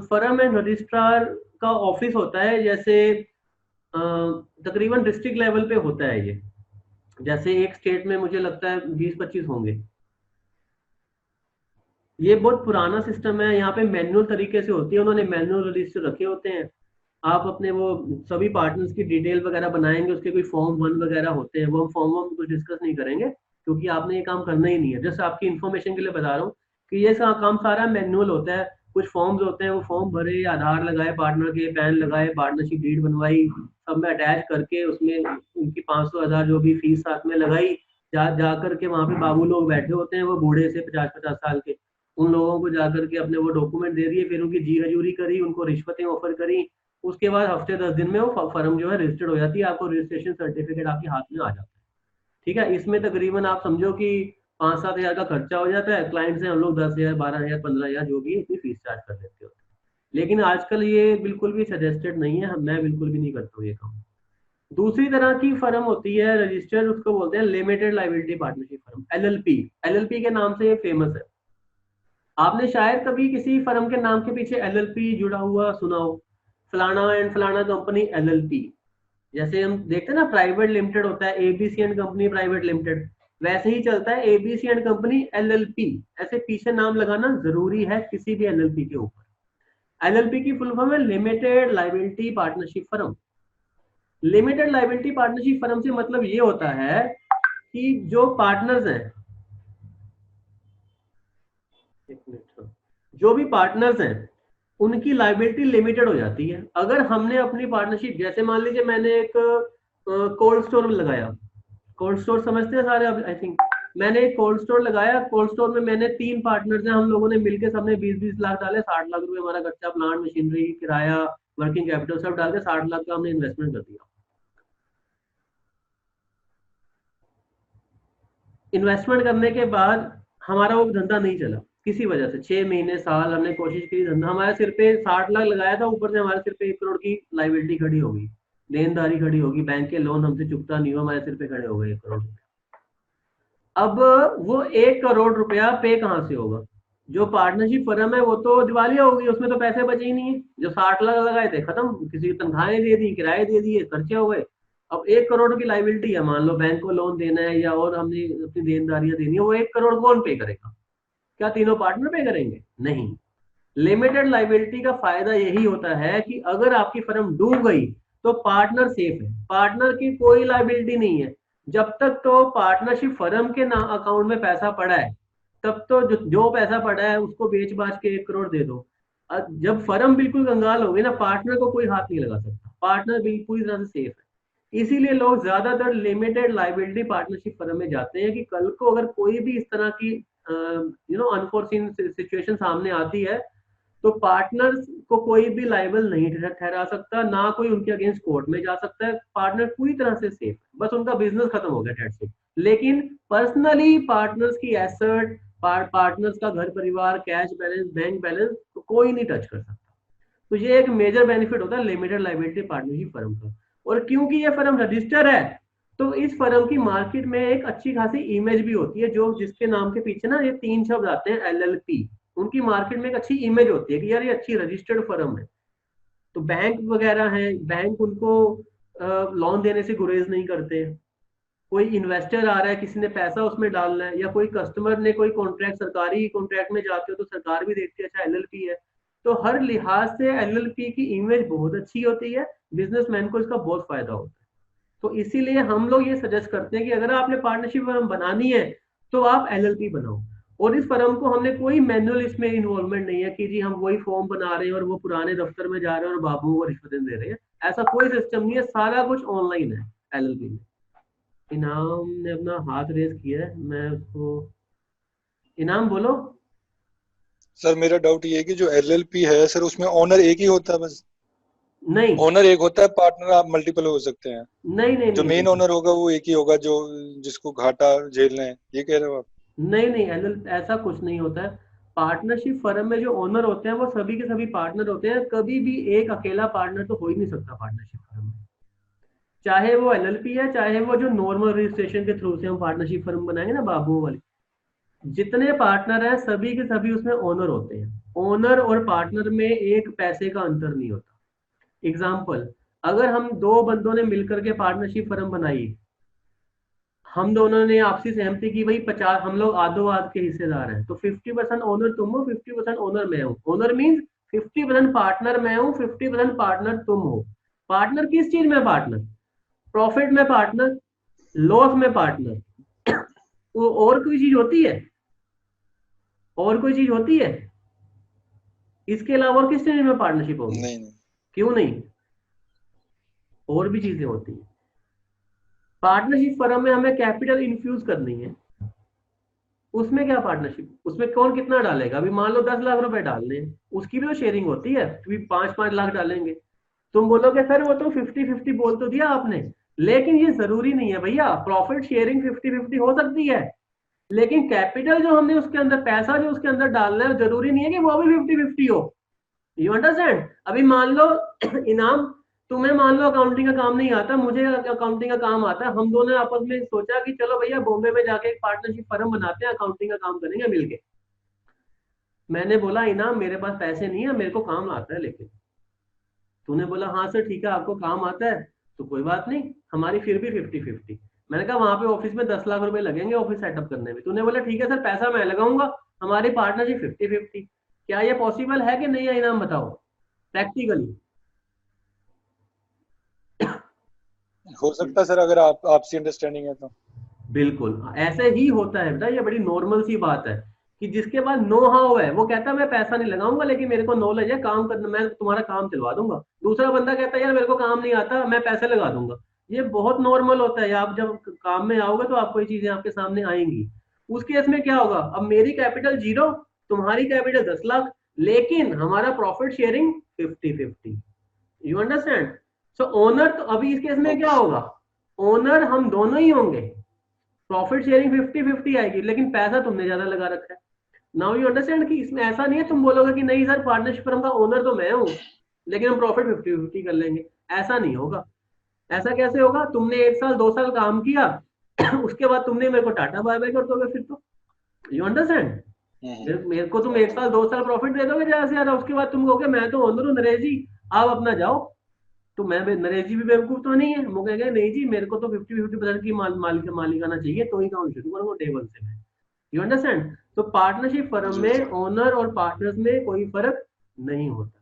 फर्म एंड रजिस्ट्रार का ऑफिस होता है। जैसे तकरीबन डिस्ट्रिक्ट लेवल पे होता है ये। जैसे एक स्टेट में मुझे लगता है 20-25 होंगे। ये बहुत पुराना सिस्टम है, यहाँ पे मैनुअल तरीके से होती है। उन्होंने मैनुअल रजिस्टर रखे होते हैं। आप अपने वो सभी पार्टनर्स की डिटेल वगैरह बनाएंगे, उसके कोई फॉर्म 1 वगैरह होते हैं, वो हम फॉर्म 1 कुछ डिस्कस नहीं करेंगे, क्योंकि आपने ये काम करना ही नहीं है। जस्ट आपकी इन्फॉर्मेशन के लिए बता रहा हूँ कि ये काम सारा मैनुअल होता है। कुछ फॉर्म्स होते हैं, वो फॉर्म भरे, आधार लगाए पार्टनर के, पैन लगाए, पार्टनरशिप डीड बनवाई, सब में अटैच करके उसमें उनकी 500-1000 जो भी फीस साथ में लगाई। जा करके वहां पे बाबू लोग बैठे होते हैं, वो बूढ़े से 50-50 साल के, उन लोगों को जाकर के अपने वो डॉक्यूमेंट दे दिए, फिर उनकी जी हजूरी करी, उनको रिश्वतें ऑफर करी। उसके बाद हफ्ते 10 दिन में वो फर्म जो है रजिस्टर्ड हो जाती है, आपको रजिस्ट्रेशन सर्टिफिकेट आपके हाथ में आ जाता है। ठीक है, इसमें तकरीबन आप समझो कि 5-7 हजार का खर्चा हो जाता है। क्लाइंट से हम लोग 10,000, 12,000, 15,000 जो भी इतनी फीस चार्ज कर देते होते हैं। लेकिन आजकल ये बिल्कुल भी सजेस्टेड नहीं है, मैं बिल्कुल भी नहीं करता हूँ ये काम। दूसरी तरह की फर्म होती है रजिस्टर्ड, उसको बोलते हैं limited liability partnership firm, LLP. LLP के नाम से ये फेमस है। आपने शायद कभी किसी फर्म के नाम के पीछे एलएलपी जुड़ा हुआ सुना हो, फलाना एंड फलाना कंपनी एलएलपी। जैसे हम देखते हैं ना, प्राइवेट लिमिटेड होता है ABC and company private limited, वैसे ही चलता है एबीसी एंड कंपनी एलएलपी। ऐसे पीछे नाम लगाना जरूरी है किसी भी एलएलपी के ऊपर। एलएलपी की फुल फॉर्म है limited liability partnership firm. Limited liability partnership firm से मतलब ये होता है कि जो पार्टनर्स हैं, एक मिनट, जो भी पार्टनर्स हैं उनकी लाइबिलिटी लिमिटेड हो जाती है। अगर हमने अपनी पार्टनरशिप, जैसे मान लीजिए मैंने एक कोल्ड स्टोर लगाया। कोल्ड स्टोर समझते हैं सारे आई थिंक। मैंने एक कोल्ड स्टोर लगाया, कोल्ड स्टोर में मैंने 3 पार्टनर्स हैं, हम लोगों ने मिलकर सबने 20-20 लाख डाले, 60 लाख रुपए हमारा खर्चा, प्लांट मशीनरी किराया वर्किंग कैपिटल सब डाल के 60 लाख का हमने इन्वेस्टमेंट कर दिया। इन्वेस्टमेंट करने के बाद हमारा वो धंधा नहीं चला किसी वजह से, 6 महीने साल हमने कोशिश की, धंधा हमारे सिर पे 60 लाख लगाया था, ऊपर से हमारे सिर पे 1 करोड़ की लाइबिलिटी खड़ी होगी, लेनदारी खड़ी होगी, बैंक के लोन हमसे चुकता नहीं हुआ, हमारे सिर पे खड़े हो गए 1 करोड़। अब वो 1 करोड़ रुपया पे कहां से होगा? जो पार्टनरशिप फर्म है वो तो दिवालिया हो गई, उसमें तो पैसे बचे ही नहीं है। जो 60 लाख लगाए थे खत्म, किसी की तनख्वाहें दे दी, किराए दे दिए, खर्चे हो गए। अब 1 करोड़ की लाइबिलिटी है, मान लो बैंक को लोन देना है या और हमने अपनी देनदारियां देनी है, वो 1 करोड़ कौन पे करेगा? क्या तीनों पार्टनर पे करेंगे? नहीं। लिमिटेड लाइबिलिटी का फायदा यही होता है कि अगर आपकी फर्म डूब गई तो पार्टनर सेफ है, पार्टनर की कोई लाइबिलिटी नहीं है। जब तक तो पार्टनरशिप फर्म के ना अकाउंट में पैसा पड़ा है, तब तो जो पैसा पड़ा है उसको बेच बाच के 1 करोड़ दे दो। जब फर्म बिल्कुल कंगाल हो गई ना, पार्टनर को कोई हाथ नहीं लगा सकता, पार्टनर बिल्कुल पूरी तरह से सेफ है। इसीलिए लोग ज्यादातर लिमिटेड लाइबिलिटी पार्टनरशिप फर्म में जाते हैं कि कल को अगर कोई भी इस तरह की अनफोर्सीन सिचुएशन सामने आती है तो पार्टनर्स को कोई भी लाइबल नहीं ठहरा सकता, ना कोई उनके अगेंस्ट कोर्ट में जा सकता है। पार्टनर पूरी तरह से सेफ है, बस उनका बिजनेस खत्म हो गया, दैट्स इट। लेकिन पर्सनली पार्टनर्स की एसेट, पार्टनर्स का घर परिवार, कैश बैलेंस, बैंक बैलेंस तो कोई नहीं टच कर सकता। तो ये एक मेजर बेनिफिट होता है लिमिटेड लाइबिलिटी पार्टनरशिप फर्म का। और क्योंकि ये फर्म रजिस्टर है, तो इस फर्म की मार्केट में एक अच्छी खासी इमेज भी होती है, जो जिसके नाम के पीछे ना ये 3 शब्द आते हैं, LLP। उनकी मार्केट में एक अच्छी इमेज होती है कि यार ये अच्छी रजिस्टर्ड फर्म है। तो बैंक वगैरह है, बैंक उनको लोन देने से गुरेज नहीं करते। कोई इन्वेस्टर आ रहा है, किसी ने पैसा उसमें डालना है, या कोई कस्टमर ने कोई कॉन्ट्रैक्ट, सरकारी कॉन्ट्रैक्ट में जाते हो तो सरकार भी देखती है अच्छा LLP है। तो हर लिहाज से LLP की इमेज बहुत अच्छी होती है, बिजनेसमैन को इसका बहुत फायदा होता है। तो इसीलिए हम लोग ये सजेस्ट करते हैं कि अगर आपने पार्टनरशिप फर्म बनानी है तो आप LLP बनाओ। और इस फर्म को हमने कोई मैनुअल इसमें इन्वॉल्वमेंट नहीं है कि जी हम वही फॉर्म बना रहे हैं और वो पुराने दफ्तर में जा रहे हैं और बाबू को रिश्वतें दे रहे हैं। ऐसा कोई सिस्टम नहीं है, सारा कुछ ऑनलाइन है LLP में। इनाम ने अपना हाथ रेज किया है, मैं उसको, इनाम बोलो। सर मेरा डाउट ये है कि जो एलएलपी है सर, उसमें ओनर एक ही होता है बस? नहीं ओनर एक होता है, पार्टनर आप मल्टीपल हो सकते हैं? नहीं नहीं जो नहीं मेन नहीं ओनर होगा वो एक ही होगा, जो जिसको घाटा झेलना है, ये कह रहे हो आप? नहीं नहीं LL ऐसा कुछ नहीं होता है। पार्टनरशिप फर्म में जो ओनर होते हैं वो सभी के सभी पार्टनर होते हैं, कभी भी एक अकेला पार्टनर तो हो ही नहीं सकता पार्टनरशिप फर्म में। चाहे वो LLP है, चाहे वो जो नॉर्मल रजिस्ट्रेशन के थ्रू से हम पार्टनरशिप फर्म बनाएंगे ना बाबू वाली, जितने पार्टनर हैं सभी के सभी उसमें ओनर होते हैं। ओनर और पार्टनर में एक पैसे का अंतर नहीं होता। एग्जाम्पल, अगर हम दो बंदों ने मिलकर के पार्टनरशिप फर्म बनाई, हम दोनों ने आपसी सहमति की भाई 50, हम लोग आधो आध के हिस्सेदार हैं, तो 50% ओनर तुम हो, 50% ओनर मैं हूँ। ओनर मीन्स 50% पार्टनर मैं हूँ, 50% पार्टनर तुम हो। पार्टनर किस चीज में पार्टनर? प्रॉफिट में पार्टनर, लॉस में पार्टनर। वो और कोई चीज होती है? और कोई चीज होती है इसके अलावा? और किस चीज में पार्टनरशिप होगी? नहीं नहीं। क्यों नहीं? और भी चीजें होती है। पार्टनरशिप फर्म में हमें कैपिटल इन्फ्यूज करनी है, उसमें क्या पार्टनरशिप, उसमें कौन कितना डालेगा? अभी मान लो 10 लाख रुपए डालने हैं, उसकी भी तो शेयरिंग होती है, तो 5-5 लाख डालेंगे। तुम बोलोगे सर वो तो 50-50 बोल तो दिया आपने, लेकिन ये जरूरी नहीं है भैया। प्रॉफिट शेयरिंग 50-50 हो सकती है, लेकिन कैपिटल जो हमने उसके अंदर, पैसा जो उसके अंदर डालना है, जरूरी नहीं है कि वो भी 50-50 हो। You understand? अभी मान लो इनाम, तुम्हें मान लो अकाउंटिंग का काम नहीं आता, मुझे अकाउंटिंग का काम आता है, हम दोनों ने आपस में सोचा कि चलो भैया बॉम्बे में जाके एक पार्टनरशिप फर्म बनाते हैं, अकाउंटिंग का काम करेंगे मिलके। मैंने बोला इनाम मेरे पास पैसे नहीं है, मेरे को काम आता है, लेकिन तूने बोला हाँ सर ठीक है आपको काम आता है, तो कोई बात नहीं, हमारी फिर भी 50-50। मैंने कहा वहां पे ऑफिस में 10 लाख रुपए लगेंगे ऑफिस सेटअप करने में, तूने बोला ठीक है सर पैसा मैं लगाऊंगा, हमारी पार्टनरशिप 50-50। क्या ये पॉसिबल है कि नहीं है? इनाम बताओ प्रैक्टिकली। हो सकता है सर, अगर आप आपसी अंडरस्टैंडिंग है तो। बिल्कुल ऐसे ही होता है बेटा, ये बड़ी नॉर्मल सी बात है कि जिसके पास नो हाउ है वो कहता है मैं पैसा नहीं लगाऊंगा, लेकिन मेरे को नॉलेज है काम करना, मैं तुम्हारा काम चलवा दूंगा। दूसरा बंदा कहता है यार मेरे को काम नहीं आता, मैं पैसे लगा दूंगा। ये बहुत नॉर्मल होता है, आप जब काम में आओगे तो आपको ये चीजें आपके सामने आएंगी। उस केस में क्या होगा? अब मेरी कैपिटल 0, तुम्हारी कैपिटल 10 लाख, लेकिन हमारा profit sharing 50-50। You understand? So owner तो अभी इस केस में क्या ओके। होगा? ओनर हम दोनों ही होंगे, प्रॉफिट शेयरिंग 50-50 आएगी, लेकिन पैसा तुमने ज्यादा लगा रखा है। नाउ यू अंडरस्टैंड कि इसमें ऐसा नहीं है तुम बोलोगे कि नहीं सर पार्टनरशिप फर्म का ओनर तो मैं हूं, लेकिन हम प्रॉफिट 50-50 कर लेंगे। ऐसा नहीं होगा। ऐसा कैसे होगा? तुमने 1 साल 2 साल काम किया, उसके बाद तुमने मेरे को टाटा बाय बाय कर दोगे फिर तो। You understand? मेरे को तुम 1 साल 2 साल प्रॉफिट दे दोगे ज्यादा से ज्यादा, उसके बाद तुम कहोगे मैं तो ओनर हूँ नरेश जी, आप अपना जाओ। तो मैं नरेश जी भी बेवकूफ तो नहीं है, वो कहेगा नहीं जी मेरे को तो 50-50% की मालिकाना चाहिए, तो ही काम शुरू करूंगा डे वन से मैं। You understand? तो पार्टनरशिप फर्म जी में ओनर और पार्टनर्स में कोई फर्क नहीं होता।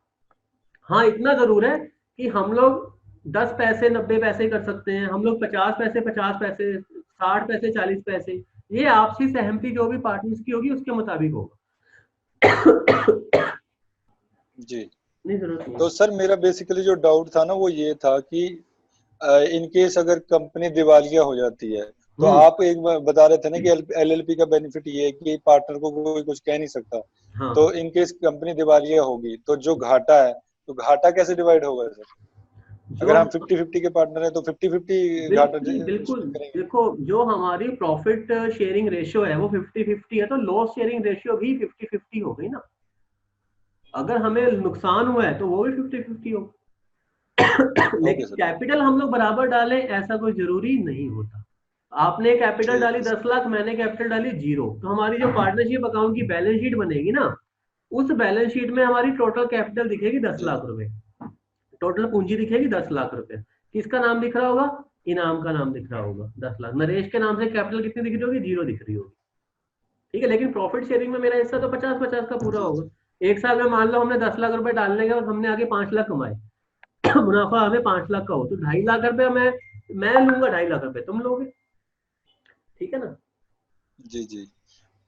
हाँ इतना जरूर है कि हम लोग 10 पैसे 90 पैसे कर सकते हैं, हम लोग 50 पैसे 50 पैसे 60 पैसे 40 पैसे, ये आपसी सहमति जो भी पार्टनर्स की होगी उसके मुताबिक होगा। जी। नहीं जरूरत नहीं। तो सर मेरा बेसिकली जो डाउट था ना वो ये था कि इन केस अगर कंपनी दिवालिया हो जाती है, तो आप एक बार बता रहे थे ना कि एलएलपी का बेनिफिट ये है कि पार्टनर को कोई कुछ कह नहीं सकता। हाँ तो इन केस कंपनी दिवालिया होगी तो जो घाटा है, तो घाटा कैसे डिवाइड होगा सर? जो अगर हम 50-50 के पार्टनर हैं तो 50-50 घाटा बिल्कुल बिल्कुल, split करेंगे। देखो जो हमारी प्रॉफिट शेयरिंग रेशियो है वो 50-50 है, तो लॉस शेयरिंग रेशियो भी 50-50 हो गई ना। अगर हमें नुकसान हुआ है तो वो भी 50-50 हो। ओके लेकिन सर। कैपिटल हम लोग बराबर डालें ऐसा कोई जरूरी नहीं होता। आपने कैपिटल ठीक डाली है 10 लाख, मैंने कैपिटल डाली 0, तो हमारी जो पार्टनरशिप अकाउंट की बैलेंस शीट बनेगी ना, उस बैलेंस शीट में हमारी टोटल कैपिटल दिखेगी 10 जी। लाख रुपए, टोटल पूंजी दिखेगी 10 लाख रुपए। किसका नाम दिख रहा होगा? इनाम का नाम दिख रहा होगा 10 लाख। नरेश के नाम से कैपिटल कितनी दिख रही होगी? 0 दिख रही होगी। ठीक है, लेकिन प्रॉफिट शेयरिंग में मेरा हिस्सा तो 50-50 का पूरा जी। होगा। एक साल में मान लो हमने 10 लाख रुपए डालने के बाद हमने आगे 5 लाख कमाए, मुनाफा हमें 5 लाख का हो, तो 2.5 लाख रुपए मैं लूंगा, 2.5 लाख रुपए तुम लोगे। ठीक है ना? जी। जी।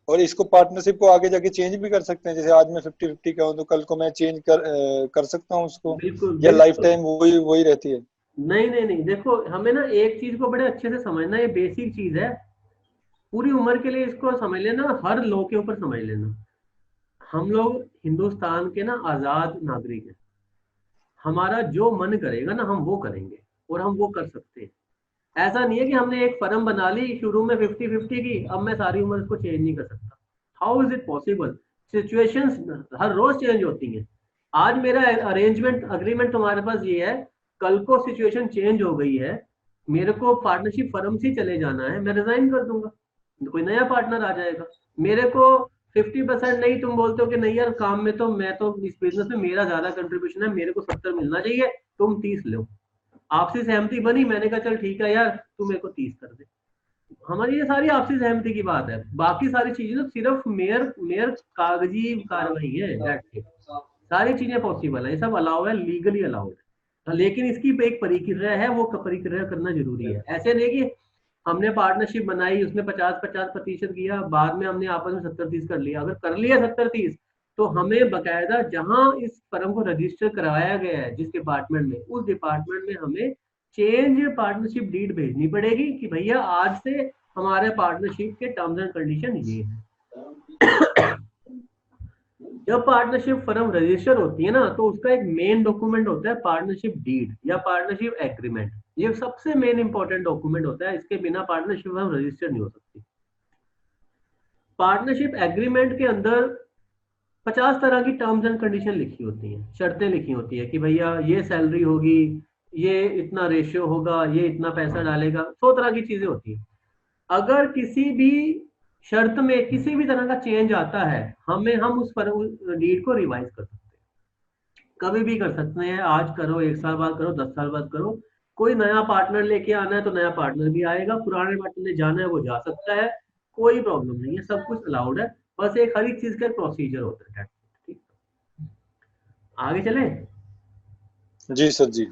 और इसको पार्टनरशिप को आगे जाके चेंज भी कर सकते हैं, जैसे आज मैं 50-50 का हूँ तो कल को मैं चेंज कर सकता हूँ उसको, बिल्कुल या लाइफ बिल्कुल। टाइम वही वही रहती है? नहीं नहीं नहीं, देखो हमें ना एक चीज को बड़े अच्छे से समझना, ये बेसिक चीज है, पूरी उम्र के लिए इसको समझ लेना, हर लॉ के ऊपर समझ लेना। हम लोग हिंदुस्तान के ना आजाद नागरिक हैं, हमारा जो मन करेगा ना हम वो करेंगे, और हम वो कर सकते हैं। ऐसा नहीं है कि हमने एक फर्म बना ली शुरू में 50-50 की, अब मैं सारी उम्र इसको चेंज नहीं कर सकता। How is it possible? Situations हर रोज चेंज होती हैं। आज मेरा अरेंजमेंट अग्रीमेंट तुम्हारे पास ये है, कल को सिचुएशन चेंज हो गई है, मेरे को पार्टनरशिप फर्म से चले जाना है, मैं रिजाइन कर दूंगा, कोई नया पार्टनर आ जाएगा। मेरे को 50% नहीं, तुम बोलते हो कि नहीं यार काम में तो मैं तो इस बिजनेस में मेरा ज्यादा कंट्रीब्यूशन है, मेरे को 70 मिलना चाहिए, तुम 30 लो। आपसी सहमति बनी, मैंने कहा चल ठीक है यार तू मेरे को 30 कर दे। हमारी ये सारी आपसी सहमति की बात है, बाकी सारी चीजें तो सिर्फ मेयर मेयर कागजी कार्रवाई है, that's it। सारी चीजें पॉसिबल है, ये सब अलाउ है, लीगली अलाउड है, लेकिन इसकी एक परिक्रिया है, वो परिक्रिया करना जरूरी है। ऐसे नहीं कि हमने पार्टनरशिप बनाई, उसमें 50-50% किया, बाद में हमने आपस में 70-30 कर लिया। अगर कर लिया 70-30, तो हमें बकायदा जहां इस फर्म को रजिस्टर करवाया गया है जिस डिपार्टमेंट में, उस डिपार्टमेंट में हमें चेंज पार्टनरशिप डीड भेजनी पड़ेगी कि भैया आज से हमारे पार्टनरशिप के टर्म्स एंड कंडीशन ये है। जब पार्टनरशिप फर्म रजिस्टर होती है ना, तो उसका एक मेन डॉक्यूमेंट होता है पार्टनरशिप डीड या पार्टनरशिप एग्रीमेंट। ये सबसे मेन इंपॉर्टेंट डॉक्यूमेंट होता है, इसके बिना पार्टनरशिप फर्म रजिस्टर नहीं हो सकती। पार्टनरशिप एग्रीमेंट के अंदर 50 तरह की टर्म्स एंड कंडीशन लिखी होती हैं, शर्तें लिखी होती है कि भैया ये सैलरी होगी, ये इतना रेशियो होगा, ये इतना पैसा डालेगा, 100 तरह की चीजें होती हैं। अगर किसी भी शर्त में किसी भी तरह का चेंज आता है, हम उस पर डीड को रिवाइज कर सकते हैं, कभी भी कर सकते हैं। आज करो, 1 साल बाद करो, 10 साल बाद करो। कोई नया पार्टनर लेके आना है तो नया पार्टनर भी आएगा, पुराने पार्टनर ने जाना है वो जा सकता है, कोई प्रॉब्लम नहीं है, सब कुछ अलाउड है। बस एक हर एक चीज का प्रोसीजर होता है। ठीक, आगे चले। जी सर जी।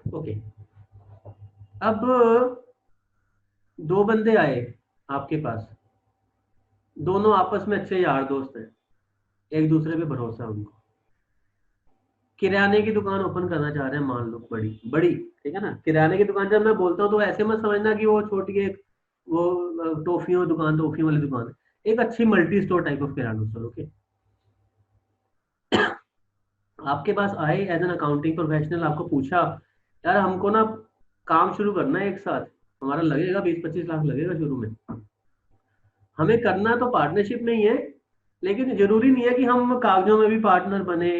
ओके, अब दो बंदे आए आपके पास, दोनों आपस में अच्छे यार दोस्त हैं, एक दूसरे पे भरोसा है उनको, किराने की दुकान ओपन करना चाह रहे हैं, मान लो बड़ी बड़ी, ठीक है ना। किराने की दुकान जब मैं बोलता हूँ तो ऐसे मत समझना कि वो छोटी एक वो टॉफियों दुकान, टॉफियों वाली दुकान है, एक अच्छी multi store type of kirana store. Okay, आपके पास आए एज एन अकाउंटिंग प्रोफेशनल, आपको पूछा यार हमको ना काम शुरू करना है एक साथ, हमारा लगेगा 20-25 लाख लगेगा शुरू में, हमें करना तो पार्टनरशिप में ही है, लेकिन जरूरी नहीं है कि हम कागजों में भी पार्टनर बने,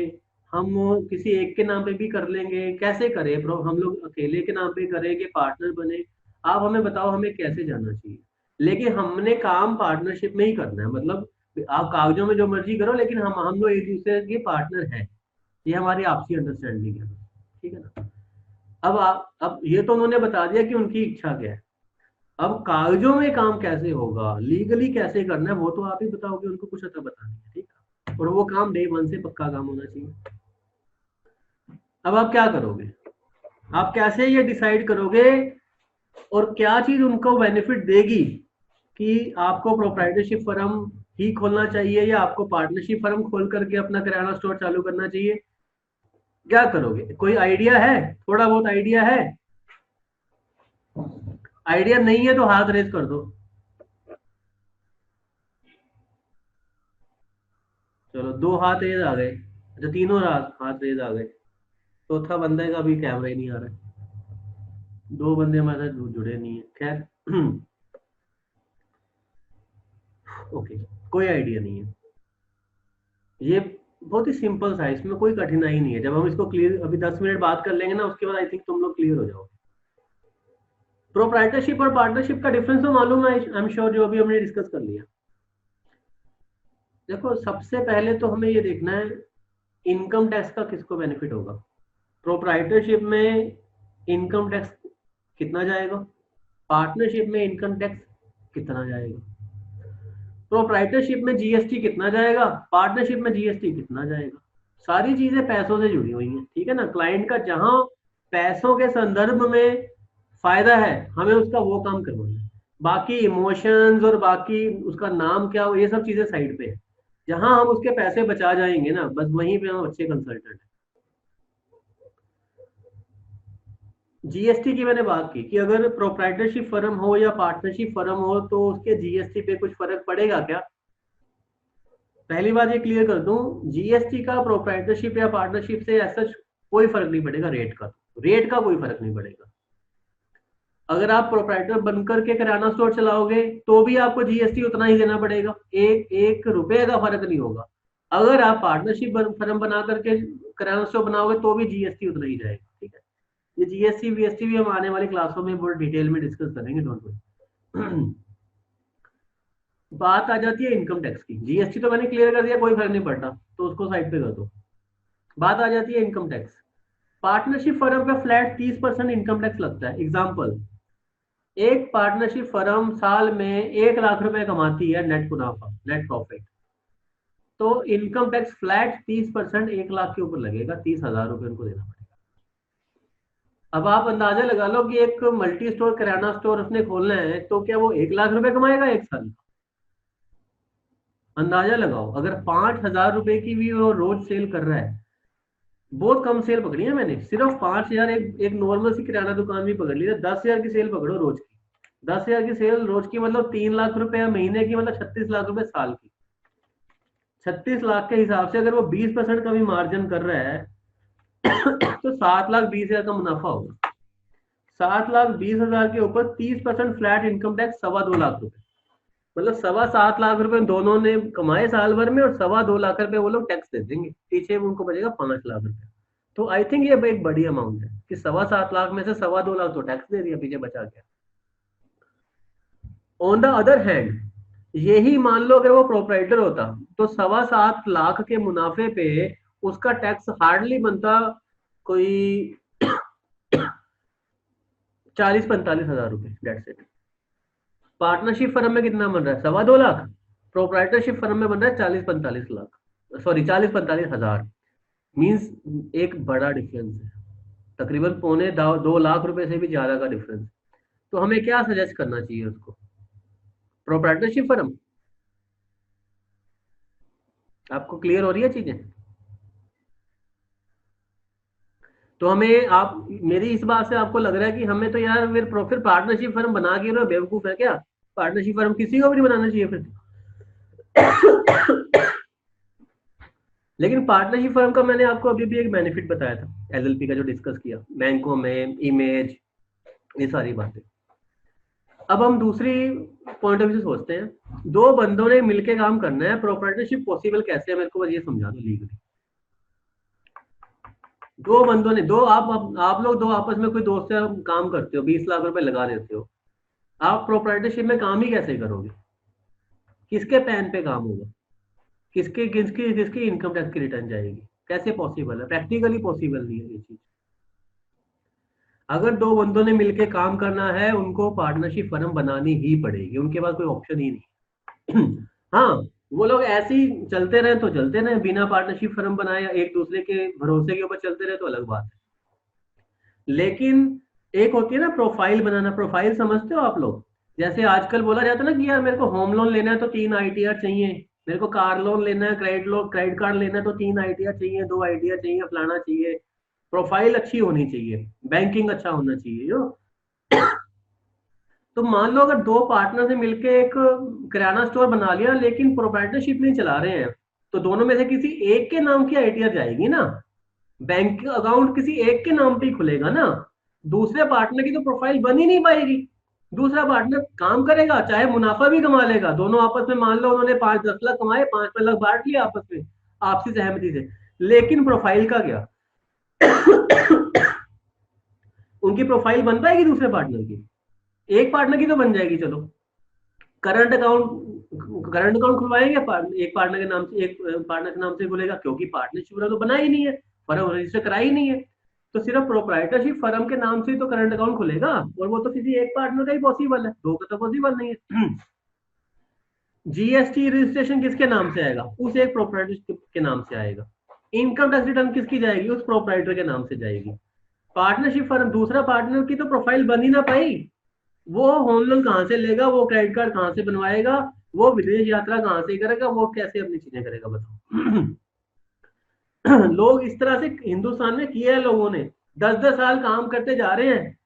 हम किसी एक के नाम पे भी कर लेंगे, कैसे करें हम लोग अकेले के नाम पे करें कि पार्टनर बने, आप हमें बताओ हमें कैसे जाना चाहिए। लेकिन हमने काम पार्टनरशिप में ही करना है, मतलब आप कागजों में जो मर्जी करो, लेकिन हम लोग एक दूसरे के पार्टनर हैं, ये हमारी आपसी अंडरस्टैंडिंग है, ठीक है ना। अब ये तो उन्होंने बता दिया कि उनकी इच्छा क्या है। अब कागजों में काम कैसे होगा, लीगली कैसे करना है, वो तो आप ही बताओगे, उनको कुछ आता पता नहीं है, ठीक है। और वो काम डे 1 से पक्का काम होना चाहिए। अब आप क्या करोगे, आप कैसे ये डिसाइड करोगे और क्या चीज उनको बेनिफिट देगी कि आपको प्रोप्राइटरशिप फर्म ही खोलना चाहिए या आपको पार्टनरशिप फर्म खोल करके अपना किराना स्टोर चालू करना चाहिए, क्या करोगे? कोई आइडिया है? थोड़ा बहुत आइडिया है? आइडिया नहीं है तो हाथ रेज कर दो। चलो 2 हाथ रेज आ गए, अच्छा 3 हाथ रेज आ गए, चौथा बंदे का भी कैमरा ही नहीं आ रहा है, 2 बंदे हमारे साथ जुड़े नहीं है, खैर ओके, कोई आइडिया नहीं है। ये बहुत ही सिंपल सा है, इसमें कोई कठिनाई नहीं है। जब हम इसको क्लियर अभी 10 मिनट बात कर लेंगे ना, उसके बाद आई थिंक तुम लोग क्लियर हो जाओगे। प्रोप्राइटरशिप और पार्टनरशिप का डिफरेंस तो मालूम है, आई एम श्योर, जो अभी हमने डिस्कस कर लिया। देखो सबसे पहले तो हमें ये देखना है इनकम टैक्स का किसको बेनिफिट होगा। प्रोप्राइटरशिप में इनकम टैक्स कितना जाएगा, पार्टनरशिप में इनकम टैक्स कितना जाएगा, प्रोप्राइटरशिप में जीएसटी कितना जाएगा, पार्टनरशिप में जीएसटी कितना जाएगा। सारी चीजें पैसों से जुड़ी हुई हैं, ठीक है ना। क्लाइंट का जहां पैसों के संदर्भ में फायदा है, हमें उसका वो काम करवाना है। बाकी इमोशंस और बाकी उसका नाम क्या हो, ये सब चीजें साइड पे है। जहां हम उसके पैसे बचा जाएंगे ना, बस वहीं पे हम अच्छे कंसल्टेंट हैं। जीएसटी की मैंने बात की कि अगर प्रोप्राइटरशिप फर्म हो या पार्टनरशिप फर्म हो तो उसके जीएसटी पे कुछ फर्क पड़ेगा क्या? पहली बात ये क्लियर कर दूं, जीएसटी का प्रोप्राइटरशिप या पार्टनरशिप से ऐसा कोई फर्क नहीं पड़ेगा। रेट का कोई फर्क नहीं पड़ेगा। अगर आप प्रोप्राइटर बनकर के किराना स्टोर चलाओगे तो भी आपको जीएसटी उतना ही देना पड़ेगा, एक रुपए का फर्क नहीं होगा। अगर आप पार्टनरशिप फर्म बना करके किराना स्टोर बनाओगे तो भी जीएसटी उतना ही जाएगा, ठीक है। ये जीएसटी बीएसटी भी हम आने वाली क्लासों में बहुत डिटेल में डिस्कस करेंगे, डोंट वरी। बात आ जाती है इनकम टैक्स की। जीएसटी तो मैंने क्लियर कर दिया, कोई फर्क नहीं पड़ता, तो उसको साइड पे कर दो। बात आ जाती है इनकम टैक्स। पार्टनरशिप फर्म पे फ्लैट 30% इनकम टैक्स लगता है। एग्जांपल, एक पार्टनरशिप फर्म साल में 1 लाख रुपए कमाती है, नेट मुनाफा, नेट प्रॉफिट, तो इनकम टैक्स फ्लैट 30% 1 लाख के ऊपर लगेगा, 30,000 रुपए उनको देना पड़ेगा। अब आप अंदाजा लगा लो कि एक मल्टी स्टोर किराना स्टोर उसने खोलना है तो क्या वो 1 लाख रुपए कमाएगा एक साल? अंदाजा लगाओ, अगर 5,000 रुपए की भी वो रोज सेल कर रहा है, बहुत कम सेल पकड़ी है मैंने, सिर्फ 5,000, एक नॉर्मल सी किराना दुकान भी पकड़ ली, 10,000 की सेल पकड़ो रोज की। 10,000 की सेल रोज की मतलब 3 लाख रुपए महीने की, मतलब 36 लाख रुपए साल की। 36 लाख के हिसाब से अगर वो 20% का भी मार्जिन कर रहा है तो 7,20,000 का मुनाफा होगा। 7,20,000 के ऊपर 30% फ्लैट इनकम टैक्स, 2.25 लाख रुपए, मतलब 7.25 लाख रुपए दोनों ने कमाए साल भर में, और 2.25 लाख रुपए वो लोग टैक्स दे देंगे, पीछे उनको बचेगा 5 लाख रुपए। तो आई थिंक ये एक बड़ी अमाउंट है कि 7.25 लाख में से 2.25 लाख तो टैक्स दे दिया, पीछे बचा गया। ऑन द अदर हैंड, यही मान लो अगर वो प्रोप्राइटर होता तो 7.25 लाख के मुनाफे पे उसका टैक्स हार्डली बनता कोई 40-45 हजार रुपए, डेट्स इट। पार्टनरशिप फर्म में कितना बन रहा है? 2.25 लाख। प्रोप्राइटरशिप फर्म में बन रहा है 40-45 लाख, सॉरी 40-45 हजार। मींस एक बड़ा डिफरेंस है, तकरीबन 2.25 लाख रुपए से भी ज्यादा का डिफरेंस। तो हमें क्या सजेस्ट करना चाहिए उसको? Proprietorship firm. आपको क्लियर हो रही है चीजें? तो हमें, आप मेरी इस बात से आपको लग रहा है कि हमें तो यार फिर पार्टनरशिप फर्म बना के बेवकूफ है क्या? पार्टनरशिप फर्म किसी को भी नहीं बनाना चाहिए फिर। लेकिन पार्टनरशिप फर्म का मैंने आपको अभी भी एक बेनिफिट बताया था, एलएलपी का जो डिस्कस किया, बैंकों में इमेज, ये सारी बातें। अब हम दूसरी पॉइंट ऑफ व्यू से सोचते हैं, दो बंदों ने मिलके काम करना है, प्रोप्राइटरशिप पॉसिबल कैसे है? मेरे को बस ये समझा दो लीगली। दो बंदों ने, आप लोग दो आपस में कोई दोस्त से काम करते हो, 20 लाख रुपए लगा देते हो, आप प्रोप्राइटरशिप में काम ही कैसे करोगे? किसके पैन पे काम होगा? किसके किसकी किसकी इनकम टैक्स की रिटर्न जाएगी? कैसे पॉसिबल है? प्रैक्टिकली पॉसिबल नहीं है ये चीज। अगर दो बंदों ने मिलकर काम करना है, उनको पार्टनरशिप फर्म बनानी ही पड़ेगी, उनके पास कोई ऑप्शन ही नहीं। हाँ, वो लोग ऐसे ही चलते रहे तो चलते रहे, बिना पार्टनरशिप फर्म बनाए एक दूसरे के भरोसे के ऊपर चलते रहे तो अलग बात है। लेकिन एक होती है ना प्रोफाइल बनाना। प्रोफाइल समझते हो आप लोग? जैसे आजकल बोला जाता है ना कि यार मेरे को होम लोन लेना है तो 3 ITR चाहिए, मेरे को कार लोन लेना है, क्रेडिट कार्ड लेना है तो 3 ITR चाहिए, 2 ITR चाहिए, फलाना चाहिए। प्रोफाइल अच्छी होनी चाहिए, बैंकिंग अच्छा होना चाहिए जो। तो मान लो अगर दो पार्टनर से मिलके एक किराना स्टोर बना लिया, लेकिन प्रोप्राइटरशिप नहीं चला रहे हैं, तो दोनों में से किसी एक के नाम की ITR जाएगी ना। बैंक अकाउंट किसी एक के नाम पे ही खुलेगा ना। दूसरे पार्टनर की तो प्रोफाइल बन ही नहीं पाएगी। दूसरा पार्टनर काम करेगा, चाहे मुनाफा भी कमा लेगा, दोनों आपस में मान लो उन्होंने 5-10 लाख कमाए, 5 लाख बांट लिया आपस में आपसी सहमति से, लेकिन प्रोफाइल का क्या? उनकी प्रोफाइल बन पाएगी दूसरे पार्टनर की? एक पार्टनर की तो बन जाएगी, चलो। करंट अकाउंट खुलवाएंगे एक पार्टनर के नाम से, एक पार्टनर के नाम से खुलेगा, क्योंकि पार्टनरशिप तो बना ही नहीं है, फर्म रजिस्टर करा ही नहीं है। तो सिर्फ प्रोप्राइटरशिप फर्म के नाम से ही तो करंट अकाउंट खुलेगा, और वो तो किसी एक पार्टनर का ही पॉसिबल है, दो का तो पॉसिबल नहीं है। GST रजिस्ट्रेशन किसके नाम से आएगा? उस एक प्रोप्राइटर के नाम से आएगा। इनकम टैक्स रिटर्न किसकी जाएगी? उस प्रोप्राइटर के नाम से जाएगी। पार्टनरशिप फर्म, दूसरा पार्टनर की तो प्रोफाइल बन ही ना पाई। वो होम लोन कहाँ से लेगा, वो क्रेडिट कार्ड कहाँ से बनवाएगा, वो विदेश यात्रा कहाँ से करेगा, वो कैसे अपनी चीजें करेगा, बताओ। लोग इस तरह से हिंदुस्तान में किया है लोगों ने, 10-10 साल काम करते जा रहे हैं,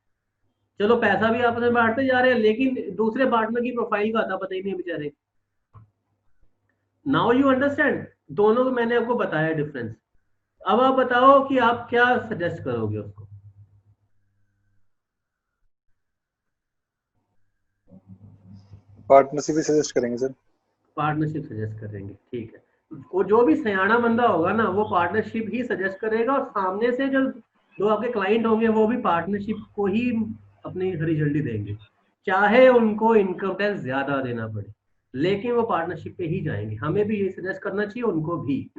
चलो पैसा भी आपस में बांटते जा रहे हैं, लेकिन दूसरे पार्टनर की प्रोफाइल का आता पता ही नहीं बेचारे। Now you understand. दोनों को मैंने आपको बताया डिफरेंस। अब आप बताओ कि आप क्या सजेस्ट करोगे उसको? पार्टनरशिप भी सजेस्ट करेंगे सर। पार्टनरशिप सजेस्ट करेंगे, ठीक है। वो जो भी सयाना बंदा होगा ना, वो पार्टनरशिप ही सजेस्ट करेगा, और सामने से जो जो आपके क्लाइंट होंगे वो भी पार्टनरशिप को ही अपनी हरी झंडी देंगे, चाहे उनको इनकम टैक्स ज्यादा देना पड़े, लेकिन वो पार्टनरशिप पे ही जाएंगे। हमें भी ये सजेस्ट करना चाहिए, उनको भी।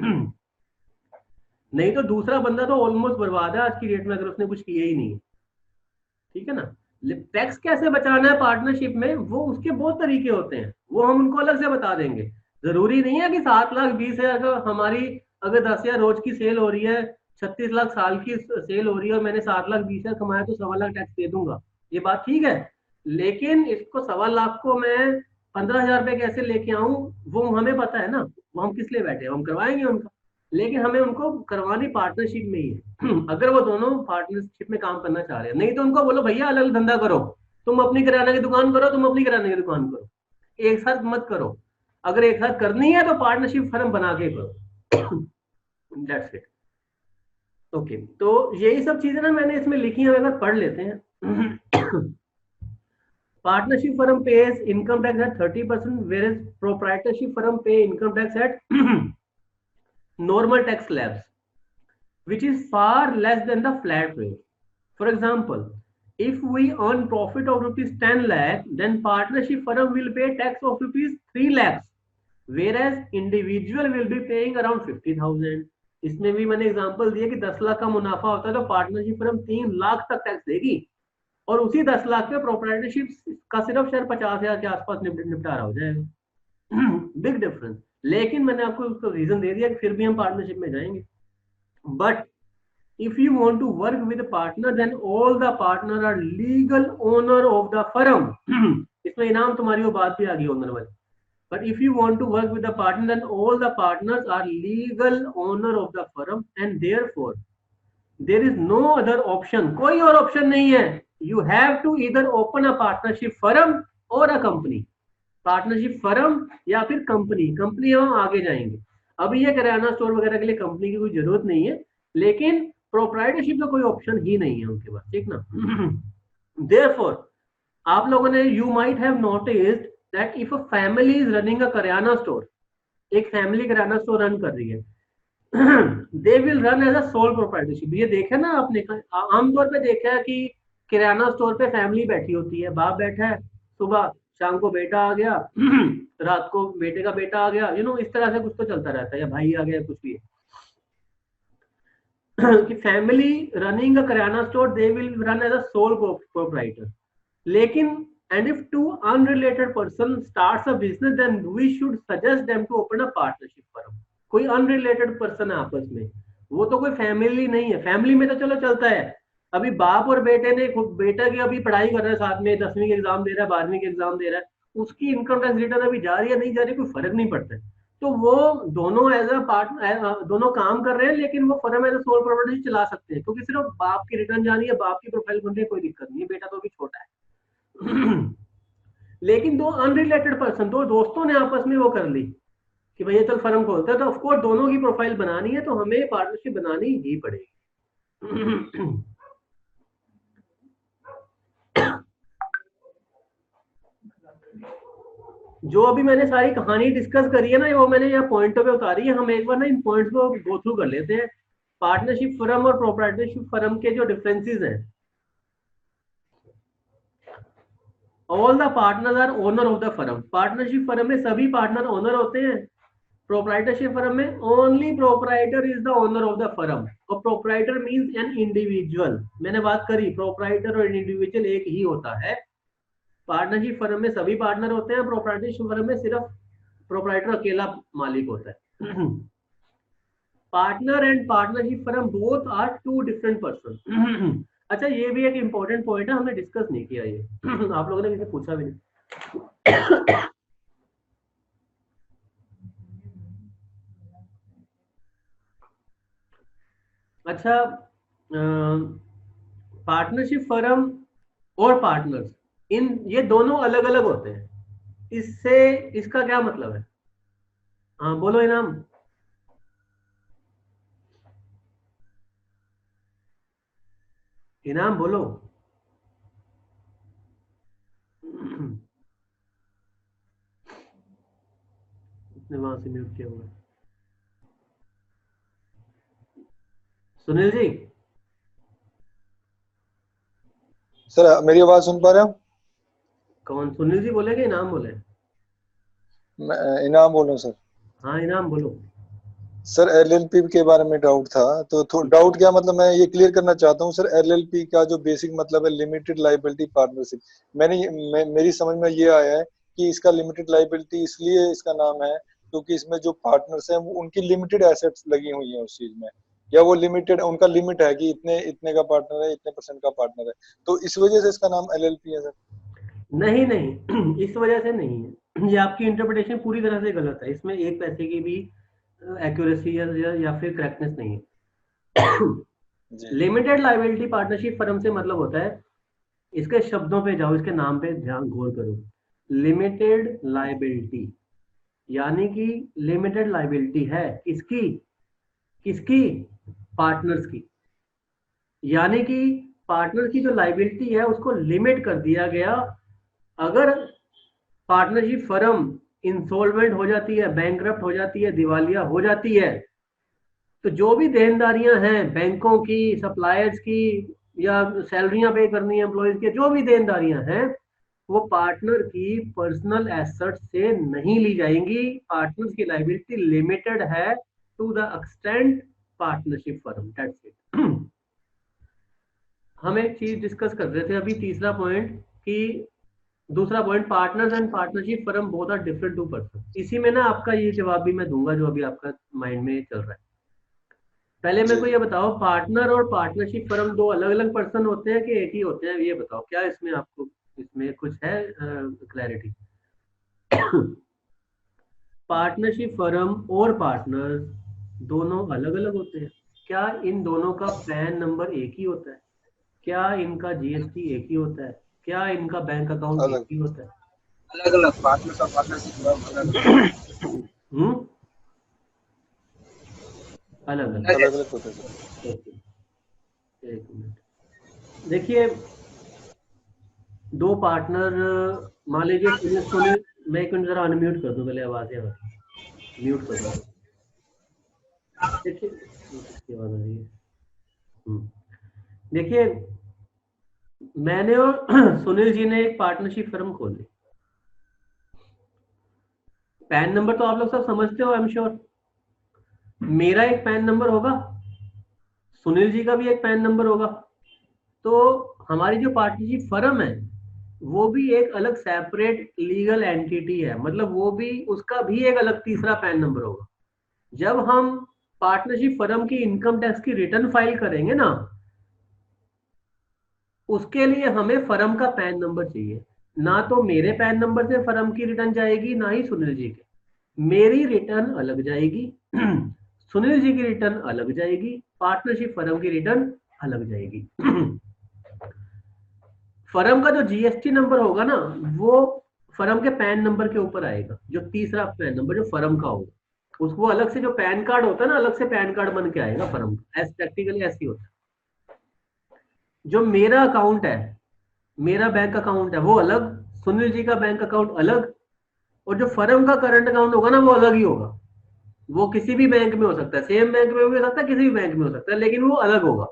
नहीं तो दूसरा बंदा तो ऑलमोस्ट बर्बाद है आज की डेट में, अगर उसने कुछ किया ही नहीं है, ठीक है ना। टैक्स कैसे बचाना है पार्टनरशिप में, वो उसके बहुत तरीके होते हैं, वो हम उनको अलग से बता देंगे। जरूरी नहीं है कि 7,20,000 का हमारी, अगर 10,000 रोज की सेल हो रही है, 36 लाख साल की सेल हो रही है, और मैंने 7,20,000 कमाया तो 1.25 लाख टैक्स दे दूंगा, ये बात ठीक है। लेकिन इसको 1.25 लाख को मैं 15,000 रुपये कैसे लेके आऊं, वो हमें पता है ना। वो हम किस लिए बैठे हैं, हम करवाएंगे उनका, लेकिन हमें उनको करवानी पार्टनरशिप में ही है। अगर वो दोनों पार्टनरशिप में काम करना चाह रहे हैं, नहीं तो उनको बोलो भैया अलग अलग धंधा करो, तुम अपनी किराना की दुकान करो, तुम अपनी किराने की दुकान करो, एक साथ मत करो। अगर एक साथ करनी है तो पार्टनरशिप फर्म बना के करो। That's it. ओके, तो यही सब चीजें ना मैंने इसमें लिखी है, अगर पढ़ लेते हैं। Partnership firm pays income tax at 30%, whereas proprietorship firm pay income tax at normal tax slabs, which is far less than the flat rate. For example, if we earn profit of rupees 10 lakh, then partnership firm will pay tax of rupees 3 lakhs, whereas individual will be paying around 50,000. इसमें भी मैंने example दिया कि 10 लाख का मुनाफा होता है तो पार्टनरशिप फर्म 3 लाख तक टैक्स देगी, और उसी 10 लाख में प्रोप्राइटरशिप का सिर्फ शायद 50,000 के आसपास निपटारा हो जाएगा। Big difference. लेकिन मैंने आपको उसका रीजन दे दिया कि फिर भी हम पार्टनरशिप में जाएंगे। But if you want to work with a partner, then all the partners are legal owner of the firm. इसमें इनाम तुम्हारी वो बात भी आ गई ओनर वाली। But if you want to work with the partner, then all the partners are legal owner of the firm, and therefore there is no other option. कोई और ऑप्शन नहीं है। You have to either open a partnership firm or a company. Partnership firm या फिर company. Company हम आगे जाएंगे, अभी ये किराना स्टोर वगैरह के लिए कंपनी की कोई जरूरत नहीं है, लेकिन प्रोप्राइटरशिप का कोई ऑप्शन ही नहीं है उनके पास, ठीक ना। Therefore, आप लोगों ने, you might have noticed that if a family is running a kirana store, एक फैमिली किराना स्टोर रन कर रही है, they will run as a sole proprietorship. ये देखा ना आपने, आमतौर पे देखा है कि किराना स्टोर पे फैमिली बैठी होती है, बाप बैठा है, सुबह शाम को बेटा आ गया रात को बेटे का बेटा आ गया, इस तरह से कुछ तो चलता रहता है, या भाई आ गया, कुछ भी है कि family running a kirana store they will run as a sole proprietor, लेकिन and if two unrelated person starts a business then we should suggest them to open a partnership firm। कोई unrelated person है आपस में, वो तो कोई family नहीं है। फैमिली में तो चलो चलता है, अभी बाप और बेटे ने, बेटा की अभी पढ़ाई कर रहा है साथ में, 10वीं के एग्जाम दे रहा है, 12वीं के एग्जाम दे रहा है, उसकी इनकम टैक्स रिटर्न अभी जा रही है नहीं जा रही, कोई फर्क नहीं पड़ता है। तो वो दोनों एज अ पार्टनर दोनों काम कर रहे हैं, लेकिन वो firm as a sole proprietor चला सकते हैं, क्योंकि सिर्फ बाप की रिटर्न जा रही है, बाप की प्रोफाइल बन रही है, कोई दिक्कत नहीं है, बेटा तो अभी छोटा है। लेकिन दो अनरिलेटेड पर्सन, दो दोस्तों ने आपस में वो कर ली कि भैया चल फर्म खोलता है, तो ऑफकोर्स दोनों की प्रोफाइल बनानी है, तो हमें पार्टनरशिप बनानी ही पड़ेगी। जो अभी मैंने सारी कहानी डिस्कस करी है ना, वो मैंने यहाँ पॉइंटों पे उतारी है, हम एक बार ना इन पॉइंट्स को गो थ्रू कर लेते हैं। पार्टनरशिप फर्म और प्रोप्राइटरशिप फर्म के जो डिफरेंसेस हैं, all the partner are owner of the firm. Partnership firm में सभी पार्टनर ओनर होते हैं, प्रोप्राइटरशिप फर्म में only proprietor is the owner of the firm. और प्रोप्राइटर मींस एन इंडिविजुअल, मैंने बात करी प्रोप्राइटर और इंडिविजुअल एक ही होता है। पार्टनरशिप फर्म में सभी पार्टनर होते हैं, प्रोप्राइटरशिप फर्म में सिर्फ प्रोप्राइटर अकेला मालिक होता है। Partner and partnership firm both are two different person. अच्छा, ये भी एक इंपॉर्टेंट पॉइंट है, हमने डिस्कस नहीं किया ये। आप लोगों ने किसी पूछा भी नहीं। अच्छा, पार्टनरशिप फर्म और पार्टनर्स, ये दोनों अलग अलग होते हैं। इससे इसका क्या मतलब है? हाँ बोलो इनाम। इनाम बोलो। इसने वहां से म्यूट किया हुआ है। सुनील जी, सर मेरी आवाज सुन पा रहे हो? कौन सुनील जी बोले कि इनाम बोले? मैं इनाम बोल रहा हूँ सर। हाँ इनाम बोलो। सर एलएलपी के बारे में डाउट था, तो डाउट क्या मतलब, मैं ये क्लियर करना चाहता हूँ सर। एलएलपी का जो बेसिक मतलब है लिमिटेड लायबिलिटी पार्टनरशिप। मेरी समझ में ये आया है कि इसका लिमिटेड लायबिलिटी इसलिए इसका नाम है क्योंकि इसमें जो पार्टनर्स हैं वो उनकी लिमिटेड एसेट्स लगी हुई हैं उस चीज में, या वो लिमिटेड उनका लिमिट है कि इतने इतने का पार्टनर है, इतने % का पार्टनर है, तो इस वजह से इसका नाम एलएलपी है सर। नहीं नहीं, इस वजह से नहीं है, ये आपकी इंटरप्रिटेशन पूरी तरह से गलत है। इसमें एक पैसे की भी एक्यूरेसी या फिर करेक्टनेस नहीं है। लिमिटेड लायबिलिटी पार्टनरशिप फर्म से मतलब होता है, इसके शब्दों पे जाओ, इसके नाम पे ध्यान गौर करो। लिमिटेड लायबिलिटी यानी कि लिमिटेड लायबिलिटी है किसकी? किसकी? पार्टनर्स की। यानी कि पार्टनर की जो लायबिलिटी है उसको लिमिट कर दिया गया। अगर पार्टनरशिप फर्म इंसॉल्वेंट हो जाती है, बैंकरप्ट हो जाती है, दिवालिया हो जाती है, तो जो भी देनदारियां हैं बैंकों की, सप्लायर्स की, या सैलरियां पे करनी है एम्प्लॉयज के, जो भी देनदारियां हैं वो पार्टनर की पर्सनल एसेट से नहीं ली जाएंगी। पार्टनर्स की लायबिलिटी लिमिटेड है to the extent partnership firm, that's it. हम एक चीज डिस्कस कर रहे थे अभी, तीसरा पॉइंट, कि दूसरा point, partners and partnership firm both are different two person. इसी में ना आपका ये जवाब भी मैं दूंगा जो अभी आपका माइंड में चल रहा है। पहले मेरे को ये बताओ, पार्टनर और पार्टनरशिप फर्म दो अलग अलग पर्सन होते हैं कि एक ही होते हैं? ये बताओ, क्या इसमें आपको इसमें कुछ है क्लैरिटी? पार्टनरशिप फर्म और पार्टनर दोनों अलग अलग होते हैं। क्या इन दोनों का पैन नंबर एक ही होता है? क्या इनका जीएसटी एक ही होता है? क्या इनका बैंक अकाउंट एक अलग ही होता है? अलग अलग पार्टनर्स और पार्टनरशिप अलग अलग अलग अलग होते हैं। एक मिनट, देखिए, दो पार्टनर, मान लीजिए सुनील, मैं एक मिनट जरा अनम्यूट कर दूं, पहले आवाजें आ रही, म्यूट कर दूं। देखिए किसकी आवाज आ रही है? देखिए, मैंने और सुनील जी ने एक पार्टनरशिप फर्म खोली, पैन नंबर तो आप लोग सब समझते हो, आई एम श्योर। मेरा एक पैन नंबर होगा, सुनील जी का भी एक पैन नंबर होगा। तो हमारी जो पार्टनरशिप फर्म है वो भी एक अलग सेपरेट लीगल एंटिटी है, मतलब वो भी, उसका भी एक अलग तीसरा पैन नंबर होगा। जब हम पार्टनरशिप फर्म की इनकम टैक्स की रिटर्न फाइल करेंगे ना, उसके लिए हमें फर्म का पैन नंबर चाहिए। ना तो मेरे पैन नंबर से फर्म की रिटर्न जाएगी, ना ही सुनील जी के। मेरी रिटर्न अलग जाएगी, सुनील जी की रिटर्न अलग जाएगी, पार्टनरशिप फर्म की रिटर्न अलग जाएगी। फर्म का जो जीएसटी नंबर होगा ना, वो फर्म के पैन नंबर के ऊपर आएगा, जो तीसरा पैन नंबर जो फर्म का होगा। उसको अलग से, जो पैन कार्ड होता है ना, अलग से पैन कार्ड बन के आएगा फर्म का। ऐसे प्रैक्टिकली ऐसे ही होता है। जो मेरा अकाउंट है, मेरा बैंक अकाउंट है, वो अलग, सुनील जी का बैंक अकाउंट अलग, और जो फर्म का करंट अकाउंट होगा ना, वो अलग ही होगा। वो किसी भी बैंक में हो सकता है, सेम बैंक में भी हो सकता है, किसी भी बैंक में हो सकता है, लेकिन वो अलग होगा।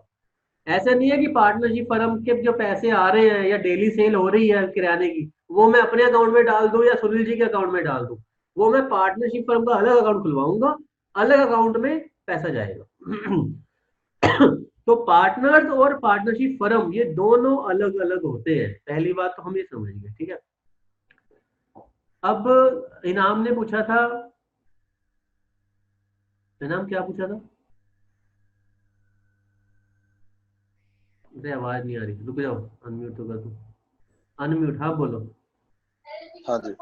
ऐसा नहीं है कि पार्टनरशिप फर्म के जो पैसे आ रहे हैं या डेली सेल हो रही है किराने की, वो मैं अपने अकाउंट में डाल दूं या सुनील जी के अकाउंट में डाल दूं। वो मैं पार्टनरशिप फर्म का अलग अकाउंट खुलवाऊंगा, अलग अकाउंट में पैसा जाएगा। तो पार्टनर्स और पार्टनरशिप फर्म ये दोनों अलग अलग होते हैं, पहली बात तो हम ये समझेंगे, ठीक है। अब इनाम ने पूछा था, इनाम क्या पूछा था? अरे आवाज नहीं आ रही, रुक जाओ, अनम्यूट तो कर दो। अनम्यूट, हाँ बोलो। हाँ जी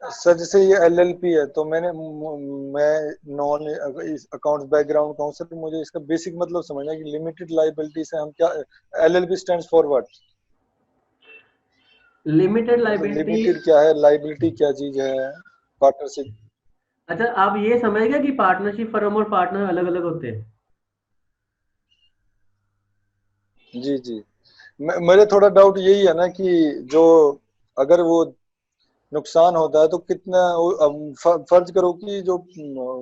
सर, जैसे ये एलएलपी है, तो मैं नॉन अकाउंट्स बैकग्राउंड का हूँ सर, मुझे इसका बेसिक मतलब समझना है कि लिमिटेड लाइबिलिटी से हम क्या, LLP stands for what? Limited मतलब लाइबिलिटी। लिमिटेड क्या है, लाइबिलिटी क्या चीज है, पार्टनरशिप? अच्छा, आप ये समझ गए कि पार्टनरशिप फर्म और पार्टनर अलग अलग होते हैं। जी जी, मेरे थोड़ा डाउट यही है ना कि जो, अगर वो नुकसान होता है तो कितना, फर्ज करो कि जो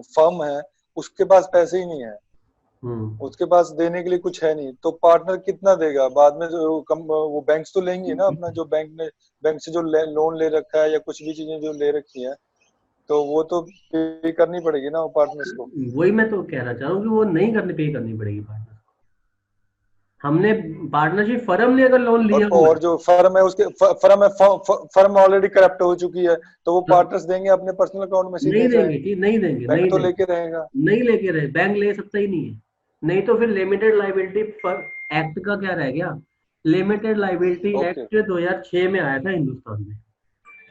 फर्म है उसके पास पैसे ही नहीं है, उसके पास देने के लिए कुछ है नहीं, तो पार्टनर कितना देगा बाद में? जो वो बैंक्स तो लेंगे ना अपना, जो बैंक से जो लोन ले रखा है या कुछ भी चीजें जो ले रखी है, तो वो तो पे करनी पड़ेगी ना वो पार्टनर्स को। वही मैं तो कहना चाह रहा हूँ कि वो नहीं करनी, पे करनी पड़ेगी पार्टनर। हमने, पार्टनरशिप फर्म ने अगर लोन लिया हुआ और जो फर्म है उसके फर्म ऑलरेडी करप्ट हो चुकी है, तो वो है, पार्टनर्स देंगे अपने पर्सनल अकाउंट में नहीं सीधे चाहे? देंगे जी, नहीं देंगे, बैंक नहीं तो देंगे, लेके रहेगा। नहीं लेके रहे, बैंक ले सकता ही नहीं है। नहीं तो फिर लिमिटेड लाइबिलिटी एक्ट का क्या रह गया? Limited liability okay. एक्ट 2006 में आया था हिंदुस्तान में,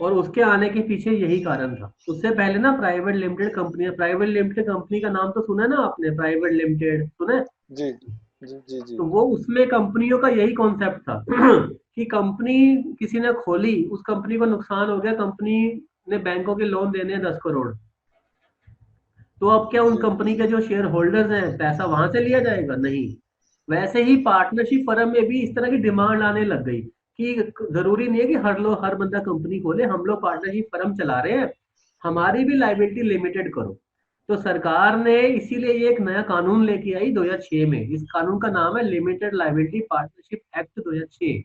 और उसके आने के पीछे यही कारण था। उससे पहले ना private limited company, private limited company का नाम तो सुना है ना आपने, प्राइवेट लिमिटेड सुना है? जी जी जी जी। तो वो, उसमें कंपनियों का यही कॉन्सेप्ट था कि कंपनी किसी ने खोली, उस कंपनी को नुकसान हो गया, कंपनी ने बैंकों के लोन देने हैं 10 करोड़, तो अब क्या उन जी कंपनी के जो शेयर होल्डर्स हैं, पैसा वहां से लिया जाएगा? नहीं। वैसे ही पार्टनरशिप फर्म में भी इस तरह की डिमांड आने लग गई कि जरूरी नहीं है कि हर बंदा कंपनी खोले, हम लोग पार्टनरशिप फर्म चला रहे हैं, हमारी भी लाइबिलिटी लिमिटेड करो। तो सरकार ने इसीलिए ये एक नया कानून लेके आई 2006 में। इस कानून का नाम है लिमिटेड लाइबिलिटी पार्टनरशिप एक्ट 2006।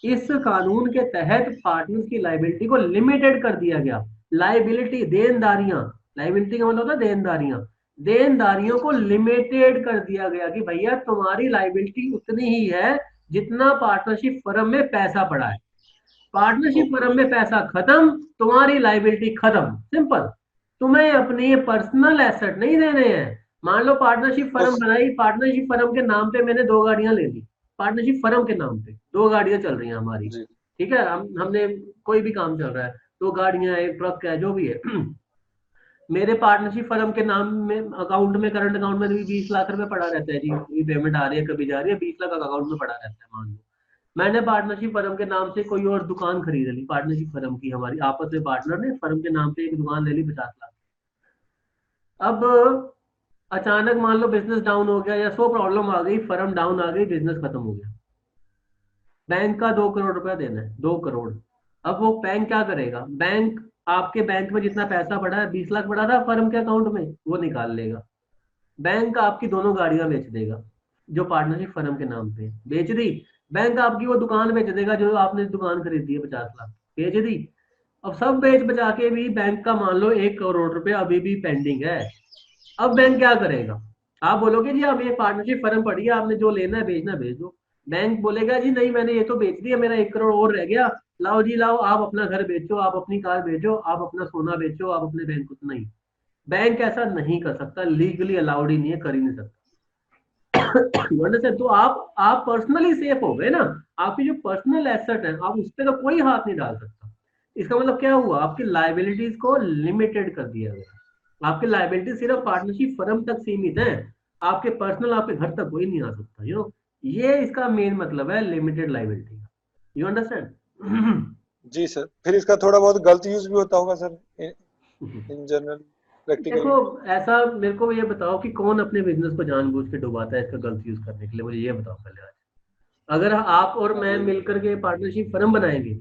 इस कानून के तहत पार्टनर्स की लाइबिलिटी को लिमिटेड कर दिया गया। लाइबिलिटी, देनदारियां, लाइबिलिटी का मतलब होता है देनदारियां, देनदारियों को लिमिटेड कर दिया गया कि भैया तुम्हारी लाइबिलिटी उतनी ही है जितना पार्टनरशिप फर्म में पैसा पड़ा है। Partnership okay. फर्म में पैसा खत्म, तुम्हारी लाइबिलिटी खत्म, सिंपल। तुम्हें अपनी पर्सनल एसेट नहीं देने हैं। मान लो पार्टनरशिप तो फर्म बनाई, पार्टनरशिप फर्म के नाम पे मैंने 2 गाड़ियां ले ली, पार्टनरशिप फर्म के नाम पे 2 गाड़ियां चल रही हैं हमारी, जी ठीक है, हमने कोई भी काम चल रहा है, 2 गाड़ियां है, ट्रक है, जो भी है। मेरे पार्टनरशिप फर्म के नाम में अकाउंट में, करंट अकाउंट में भी 20 लाख रुपए पड़ा रहता है जी, कभी पेमेंट आ रही है कभी जा रही है, 20 लाख अकाउंट में पड़ा रहता है। मान लो मैंने पार्टनरशिप फर्म के नाम से कोई और दुकान खरीद ली, पार्टनरशिप फर्म की, हमारी आपस में पार्टनर ने फर्म के नाम पे एक दुकान ले ली 50 लाख। अब अचानक मान लो बिजनेस डाउन हो गया या सो प्रॉब्लम आ गई, फर्म डाउन आ गई, बिजनेस खत्म हो गया, बैंक का 2 करोड़ रुपया देना है, 2 करोड़। अब वो बैंक क्या करेगा? बैंक, आपके बैंक में जितना पैसा पड़ा है, 20 लाख पड़ा था फर्म के अकाउंट में, वो निकाल लेगा। बैंक आपकी दोनों गाड़ियां बेच देगा जो पार्टनरशिप फर्म के नाम पे बेच दी। बैंक आपकी वो दुकान बेच देगा जो आपने दुकान खरीदी है 50 लाख, बेच दी। अब सब बेच बचा के भी बैंक का मान लो 1 करोड़ रुपए अभी भी पेंडिंग है। अब बैंक क्या करेगा? आप बोलोगे जी आप ये पार्टनरशिप फर्म पड़ी है, आपने जो लेना है बेचना बेच दो। बैंक बोलेगा जी नहीं मैंने ये तो बेच दिया, मेरा 1 करोड़ और रह गया, लाओ जी लाओ, आप अपना घर बेचो, आप अपनी कार बेचो, आप अपना सोना बेचो, आप अपने बैंक को। नहीं, बैंक ऐसा नहीं कर सकता, लीगली अलाउड ही नहीं है, कर ही नहीं सकता। अंडरस्टैंड? तो आप पर्सनली सेफ हो गए ना। आपकी जो पर्सनल एसेट है आप उस पर तो कोई हाथ नहीं डाल सकता। इसका मतलब क्या हुआ? आपकी लाइबिलिटीज को लिमिटेड कर दिया गया। आपकी लाइबिलिटी सिर्फ पार्टनरशिप फर्म तक सीमित है, आपके पर्सनल आपके घर तक कोई नहीं आ सकता। ये इसका मेन मतलब है लिमिटेड लाइबिलिटी का। You understand? जी सर, फिर इसका थोड़ा बहुत गलत यूज भी होता होगा सर इन जनरल देखो, प्रैक्टिकली? ऐसा मेरे को ये बताओ कि कौन अपने बिजनेस को जानबूझ के डुबाता है इसका गलत यूज करने के लिए, मुझे ये बताओ पहले। अगर आप और मैं मिलकर के पार्टनरशिप फर्म बनाएंगे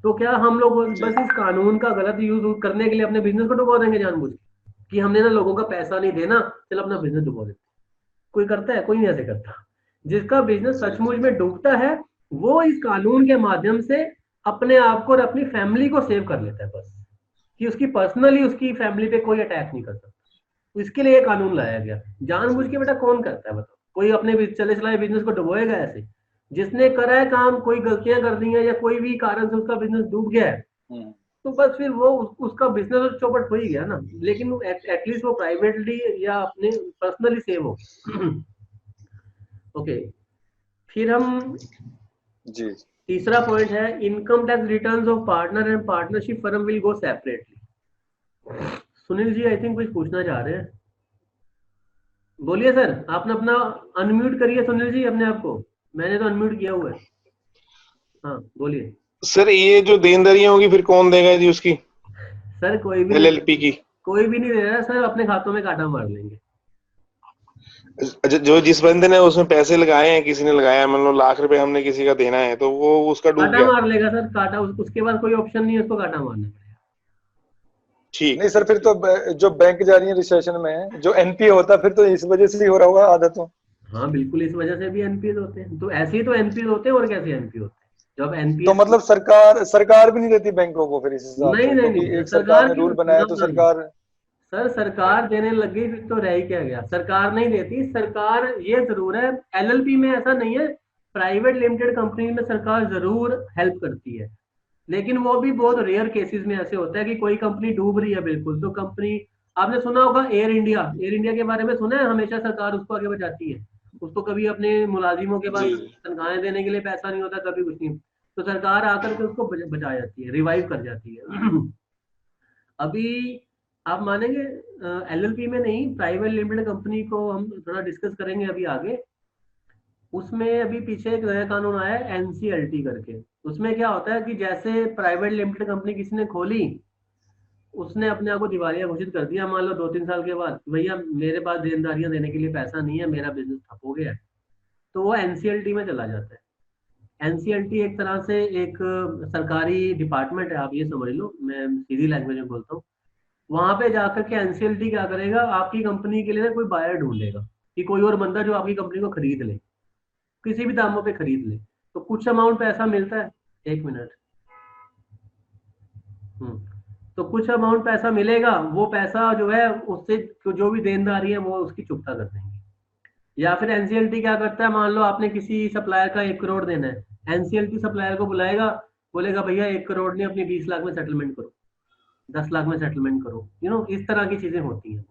तो क्या हम लोग जी बस इस कानून का गलत यूज करने के लिए अपने बिजनेस को डुबा देंगे जानबूझ के कि हमने ना लोगों का पैसा नहीं देना, चल अपना बिजनेस डुबा देते? कोई करता है? कोई नहीं ऐसे करता। जिसका बिजनेस जी सचमुच जी में डूबता है वो इस कानून के माध्यम से अपने आप को और अपनी फैमिली को सेव कर लेता है, बस कि उसकी पर्सनली उसकी फैमिली पे कोई अटैक नहीं कर सकता। तो इसके लिए ये कानून लाया गया। जानबूझ जी के बेटा कौन करता है बताओ? कोई अपने चले चलाए बिजनेस को डुबोएगा ऐसे? जिसने करा है काम, कोई गलतियां कर दी हैं या कोई भी कारण से उसका बिजनेस डूब गया है, हम्म, तो बस फिर वो उसका बिजनेस तो चौपट हो ही गया ना। लेकिन एटलीस्ट वो प्राइवेटली या अपने पर्सनली सेव हो। ओके, फिर हम जी तीसरा पॉइंट है income tax returns of partner and partnership firm will go separately. Sunil ji I think कुछ पूछना चाह रहे हैं, बोलिए सर। आपने अपना अनम्यूट करिए सुनील जी अपने आप को, मैंने तो अनम्यूट किया हुआ है। हाँ बोलिए सर ये जो देनदारियां होगी फिर कौन देगा जी उसकी, सर। कोई भी नहीं, एलएलपी की? कोई भी नहीं दे रहा है सर, अपने खातों में काटा मार लेंगे। जो जिस बंदे ने उसमें पैसे लगाए हैं, किसी ने लगाया, मान लो ₹1,00,000 हमने किसी का देना है तो वो उसका डूब काटा गया। मार लेगा सर, काटा उसके बाद कोई ऑप्शन नहीं है, उसको काटा मारना पड़ेगा। ठीक नहीं है सर, ठीक फिर है। तो जो बैंक जा रही है रिसेशन में, जो एनपीए होता है फिर तो इस वजह से ही हो रहा होगा आधा तो। हाँ बिल्कुल, इस वजह से भी एनपीएस होते हैं, तो ऐसे ही तो एनपीएस होते हैं, और कैसे एनपीए होते हैं जब तो एनपीएस। मतलब सरकार भी नहीं देती बैंकों को फिर इस हिसाब नहीं से, नहीं क्योंकि नहीं सर, एक सरकार सरकार ने की रूल बनाया तो ना, सरकार। सर सरकार देने लग गई फिर तो रह ही क्या गया? सरकार नहीं देती। सरकार ये जरूर है, एलएलपी में ऐसा नहीं है, प्राइवेट लिमिटेड कंपनी में सरकार जरूर हेल्प करती है, लेकिन वो भी बहुत रेयर केसेस में ऐसे होता है कि कोई कंपनी डूब रही है बिल्कुल, तो कंपनी, आपने सुना होगा एयर इंडिया, एयर इंडिया के बारे में सुना है? हमेशा सरकार उसको आगे बचाती है, उसको कभी अपने मुलाजिमों के पास जी तनख्वाहें देने के लिए पैसा नहीं होता, कभी कुछ नहीं, तो सरकार आकर के उसको बचा जाती है, रिवाइव कर जाती है। अभी आप मानेंगे, एलएलपी में नहीं, प्राइवेट लिमिटेड कंपनी को हम थोड़ा डिस्कस करेंगे अभी आगे। उसमें अभी पीछे एक नया कानून आया है एनसीएलटी करके। उसमें क्या होता है कि जैसे प्राइवेट लिमिटेड कंपनी किसी ने खोली, उसने अपने आप को दिवालिया घोषित कर दिया, मान लो 2-3 साल के बाद, भैया मेरे पास देनदारियां देने के लिए पैसा नहीं है, मेरा बिजनेस ठप हो गया है, तो वो एनसीएलटी में चला जाता है। एनसीएलटी एक तरह से एक सरकारी डिपार्टमेंट है, आप ये समझ लो, मैं सीधी लैंग्वेज में बोलता हूँ। वहां पे जाकर के एनसीएलटी क्या करेगा, आपकी कंपनी के लिए ना कोई बायर ढूंढेगा कि कोई और बंदा जो आपकी कंपनी को खरीद ले, किसी भी दामों पे खरीद ले। तो कुछ अमाउंट पैसा मिलता है, 1 मिनट। तो कुछ अमाउंट पैसा मिलेगा, वो पैसा जो है उससे जो भी देनदारी है वो उसकी चुकता कर देंगे। या फिर एनसीएलटी क्या करता है, मान लो आपने किसी सप्लायर का 1 करोड़ देना है, एनसीएलटी सप्लायर को बुलाएगा, बोलेगा भैया 1 करोड़ नहीं, अपनी 20 लाख में सेटलमेंट करो, 10 लाख में सेटलमेंट करो। इस तरह की चीजें होती हैं।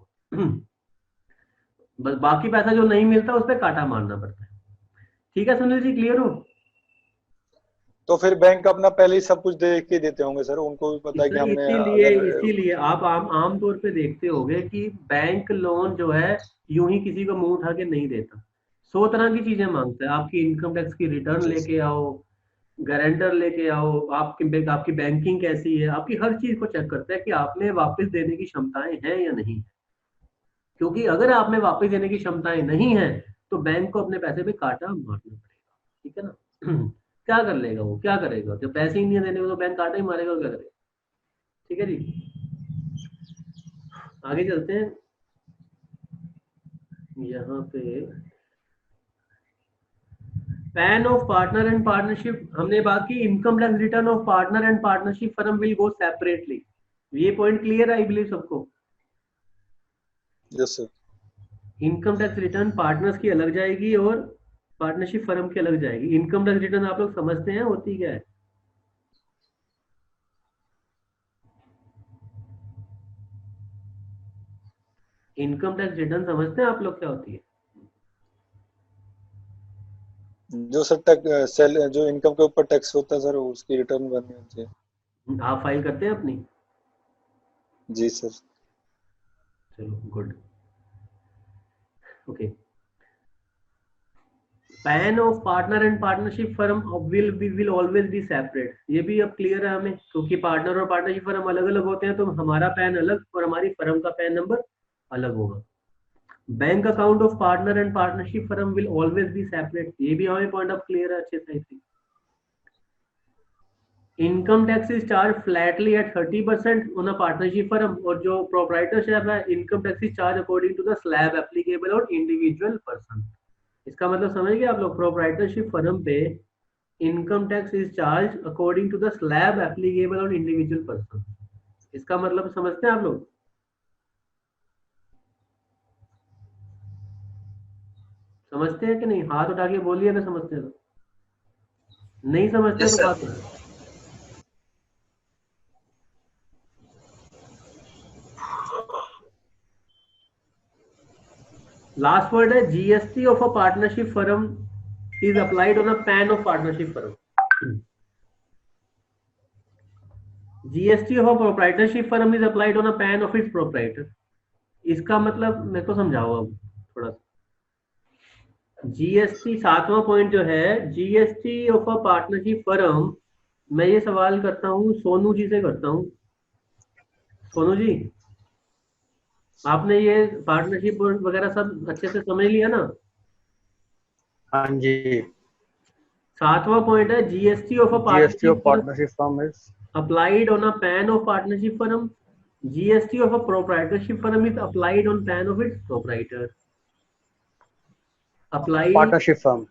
बस बाकी पैसा जो नहीं मिलता उस पर काटा मारना पड़ता है। ठीक है सुनील जी, क्लियर हो? तो फिर बैंक अपना पहले ही सब कुछ देख के देते होंगे सर, उनको भी पता है कि सर हमने इसीलिए अगर। इसीलिए आप आम तौर पे देखते होंगे कि बैंक लोन जो है यूं ही किसी को मुंह उठा के नहीं देता। 100 तरह की चीजें मांगता है, आपकी इनकम टैक्स की रिटर्न जी लेके आओ, गारंटर लेके आओ, आपकी बैंकिंग कैसी है, आपकी हर चीज को चेक करता है कि आप में वापस देने की क्षमताएं हैं या नहीं। क्योंकि अगर आप में वापस देने की क्षमताएं नहीं है तो बैंक को अपने पैसे पे काटा मारना पड़ेगा। ठीक है ना? क्या कर लेगा वो, क्या करेगा जब पैसे ही नहीं है देने को, तो बैंक काटा ही मारेगा, क्या करेगा? ठीक है जी, आगे चलते हैं। यहाँ पे pan of partner and partnership हमने बात की, income tax return of partner and partnership firm will go separately. ये पॉइंट क्लियर आई बिलीव सबको? Yes sir. Income tax return partners की अलग जाएगी और पार्टनरशिप फर्म की अलग जाएगी। इनकम टैक्स रिटर्न आप लोग समझते हैं होती क्या है? इनकम टैक्स रिटर्न समझते हैं आप लोग क्या होती है? जो सर सेल जो इनकम के ऊपर टैक्स होता है सर, उसकी रिटर्न भरनी होती है। आप फाइल करते हैं अपनी? जी सर। चलो good, okay. Pan of partner and partnership firm will always be separate. ये भी अब क्लियर है हमें, क्योंकि पार्टनर और पार्टनरशिप फर्म अलग अलग होते हैं, तो हमारा पैन अलग और हमारी फर्म का पैन नंबर अलग होगा। Bank account of partner and partnership firm will always be separate. ये भी हमें पॉइंट ऑफ क्लियर है अच्छे से। Income tax is charge flatly at 30% on a partnership firm, और जो प्रोप्राइटरशिप है income tax is charge according to the slab applicable on individual person. इसका मतलब समझ गए आप लोग? प्रोप्राइटरशिप फर्म पे income tax is charge according to the slab applicable on individual person. इसका मतलब समझते हैं आप लोग? समझते हैं कि नहीं? हाथ उठा के बोलिए ना समझते हैं तो। नहीं समझते Yes, तो sir. बात है। लास्ट वर्ड है GST of a partnership firm is applied on a pan of partnership firm. GST of a proprietorship firm is applied on a pan of its proprietor. इसका मतलब मैं तो समझाओ अब थोड़ा सा। जीएसटी 7वां पॉइंट जो है, GST of a partnership firm, मैं ये सवाल करता हूँ सोनू जी से करता हूँ। सोनू जी, आपने ये पार्टनरशिप वगैरह सब अच्छे से समझ लिया ना? हाँ जी। 7वां पॉइंट है GST of a GST of partnership partnership firm is applied on a pan of partnership firm. GST of a proprietorship firm is applied on pan of its proprietor. Apply, partnership firm.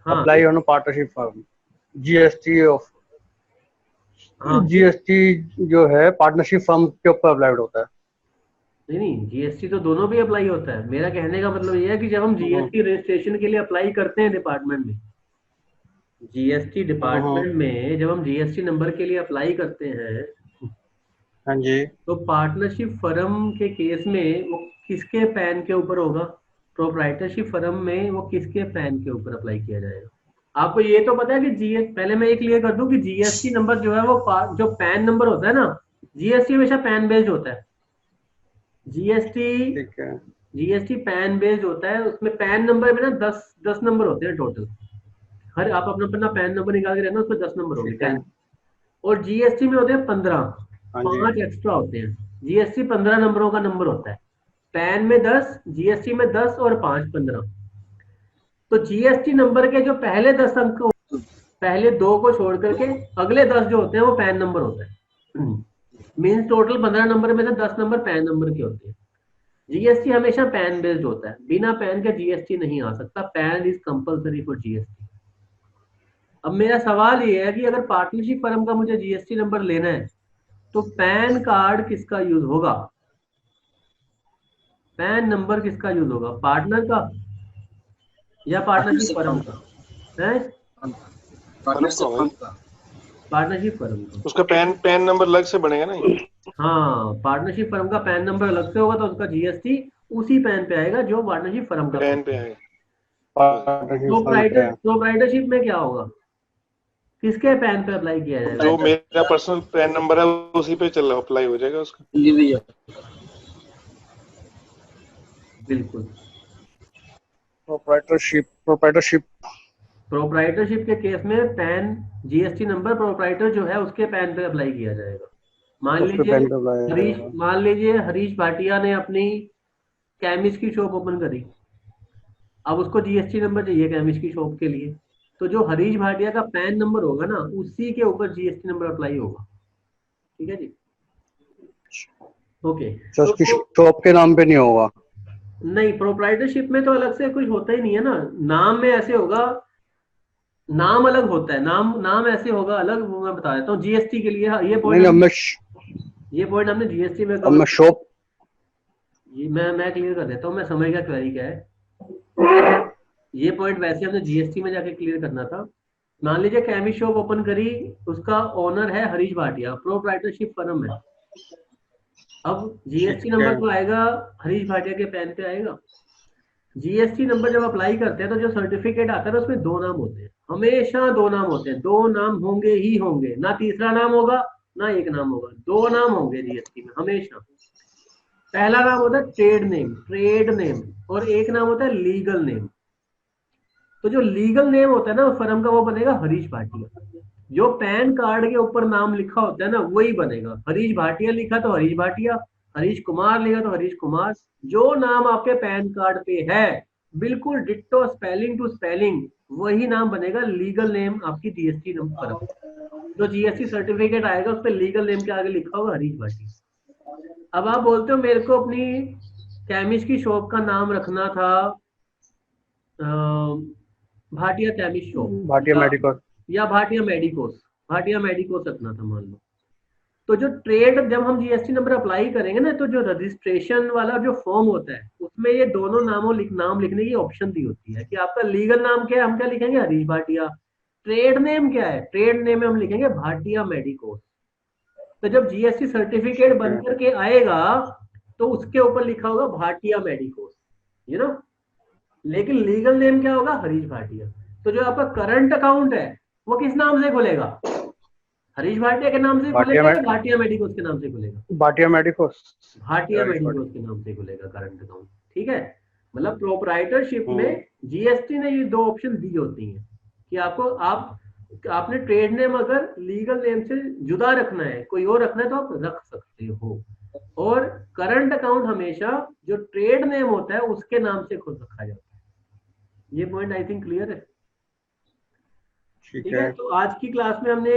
हाँ Apply on a partnership firm. GST of हाँ GST जो है partnership firm के ऊपर applied होता है। नहीं, GST तो दोनों भी अप्लाई होता है। मेरा कहने का मतलब ये है कि जब हम जीएसटी रजिस्ट्रेशन के लिए अप्लाई करते हैं डिपार्टमेंट में, जीएसटी डिपार्टमेंट में जब हम जीएसटी नंबर के लिए अप्लाई करते हैं, हाँ जी। तो पार्टनरशिप फर्म के केस में वो किसके पैन के ऊपर होगा? प्रोप्राइटरशिप फर्म में वो किसके पैन के ऊपर अप्लाई किया जाएगा? आपको ये तो पता है कि पहले मैं ये क्लियर कर दूं कि जीएसटी नंबर जो है वो जो पैन नंबर होता है ना, जीएसटी हमेशा पैन बेस्ड होता है। जीएसटी ठीक है। जीएसटी पैन बेस्ड होता है। उसमें पैन नंबर में ना 10 नंबर होते हैं टोटल। हर आप अपना अपना पैन नंबर निकाल के रहना, उसमें 10 नंबर होंगे, ठीक है। 10। और जीएसटी में होते हैं 15, हाँ जी। 5 एक्स्ट्रा होते हैं। जीएसटी 15 नंबरों का नंबर होता है। पैन में 10, जीएसटी में 10 और 5 15। तो जीएसटी नंबर के जो पहले 10 अंक, पहले 2 को छोड़ करके अगले 10 जो होते हैं वो पैन नंबर होता है। मीन्स टोटल 15 नंबर में से 10 नंबर पैन नंबर के होते हैं। जीएसटी हमेशा पैन बेस्ड होता है। बिना पैन के जीएसटी नहीं आ सकता। Pan is compulsory for GST. अब मेरा सवाल ये है कि अगर पार्टनरशिप फर्म का मुझे जीएसटी नंबर लेना है तो पैन कार्ड किसका यूज होगा? पैन नंबर किसका यूज होगा? पार्टनर का या पार्टनरशिप फर्म का? है पार्टनरशिप फर्म का। पार्टनरशिप फर्म का। उसका पैन नंबर अलग से बनेगा ना? हाँ, पार्टनरशिप फर्म का पैन नंबर अलग से होगा, तो उसका जीएसटी उसी पैन पे आएगा जो पार्टनरशिप फर्म का पैन पे आएगा। प्रोप्राइटरशिप में क्या होगा? किसके पैन पे अप्लाई किया जाएगा? जो मेरा पर्सनल पैन नंबर है उसी पे चल अप्लाई हो जाएगा उसका। बिल्कुल। प्रोप्राइटरशिप के केस में पैन जीएसटी नंबर प्रोप्राइटर जो है उसके पैन पे अप्लाई किया जाएगा। मान लीजिए हरीश भाटिया ने अपनी केमिस्ट की शॉप ओपन करी। अब उसको जीएसटी नंबर चाहिए केमिस्ट की शॉप के लिए, तो जो हरीश भाटिया का पैन नंबर होगा ना, उसी के ऊपर जीएसटी नंबर अप्लाई होगा। ठीक है जी, ओके। तो उसकी शॉप के नाम पे नहीं होगा? नहीं, प्रोप्राइटरशिप में तो अलग से कुछ होता ही नहीं है ना। नाम में ऐसे होगा नाम अलग होता है, नाम ऐसे होगा अलग, वो मैं बता देता हूँ जीएसटी के लिए। ये नहीं पॉइंट हमने जीएसटी में अब मैं शॉप ये मैं क्लियर कर देता हूँ, मैं समझ गया क्वेरी क्या है। ये पॉइंट वैसे हमने जीएसटी में जाके क्लियर करना था। मान लीजिए कैमी शॉप ओपन करी, उसका ओनर है हरीश भाटिया, प्रोप्राइटरशिप फर्म है। अब जीएसटी नंबर तो आएगा हरीश भाटिया के पैन पे आएगा। जीएसटी नंबर जब अप्लाई करते हैं तो जो सर्टिफिकेट आता है ना उसमें 2 नाम होते हैं, हमेशा 2 नाम होते हैं, 2 नाम होंगे ही होंगे, ना तीसरा नाम होगा ना एक नाम होगा, 2 नाम होंगे जीएसटी में हमेशा। पहला नाम होता है ट्रेड नेम, और एक नाम होता है लीगल नेम। तो जो लीगल नेम होता है ना उस फर्म का, वो बनेगा हरीश भाटिया। जो पैन कार्ड के ऊपर नाम लिखा होता है ना वही बनेगा। हरीश भाटिया लिखा तो हरीश भाटिया, हरीश कुमार लिखा तो हरीश कुमार। जो नाम आपके पैन कार्ड पे है बिल्कुल डिट्टो स्पेलिंग टू स्पेलिंग वही नाम बनेगा लीगल नेम आपकी जीएसटी नंबर। जो जीएसटी सर्टिफिकेट आएगा उस पर लीगल नेम के आगे लिखा होगा हरीश भाटिया। अब आप बोलते हो मेरे को अपनी केमिस्ट की शॉप का नाम रखना था Bhatia chemist shop, Bhatia medical या भाटिया मेडिकोस रखना था मान लो। तो जो ट्रेड, जब हम जीएसटी नंबर अप्लाई करेंगे ना, तो जो रजिस्ट्रेशन वाला जो फॉर्म होता है उसमें ये दोनों नाम लिखने की ऑप्शन दी होती है कि आपका लीगल नाम क्या है, हम क्या लिखेंगे हरीश भाटिया। ट्रेड नेम क्या है, ट्रेड नेम में हम लिखेंगे भाटिया मेडिकोस। तो जब जीएसटी सर्टिफिकेट बन करके आएगा तो उसके ऊपर लिखा होगा भाटिया मेडिकोस, यू नो, लेकिन लीगल नेम क्या होगा हरीश भाटिया। तो जो आपका करंट अकाउंट है वो किस नाम से खुलेगा, हरीश भाटिया के नाम से खुलेगा या भाटिया मेडिकोस के नाम से खुलेगा? भाटिया मेडिकोस के नाम से खुलेगा करंट अकाउंट। ठीक है, मतलब प्रोप्राइटरशिप में जीएसटी ने ये 2 ऑप्शन दी होती हैं कि आपने ट्रेड नेम अगर लीगल नेम से जुदा रखना है, कोई और रखना है तो आप रख सकते हो, और करंट अकाउंट हमेशा जो ट्रेड नेम होता है उसके नाम से खुद रखा जाता है। ये पॉइंट आई थिंक क्लियर है। ठीक है, तो आज की क्लास में हमने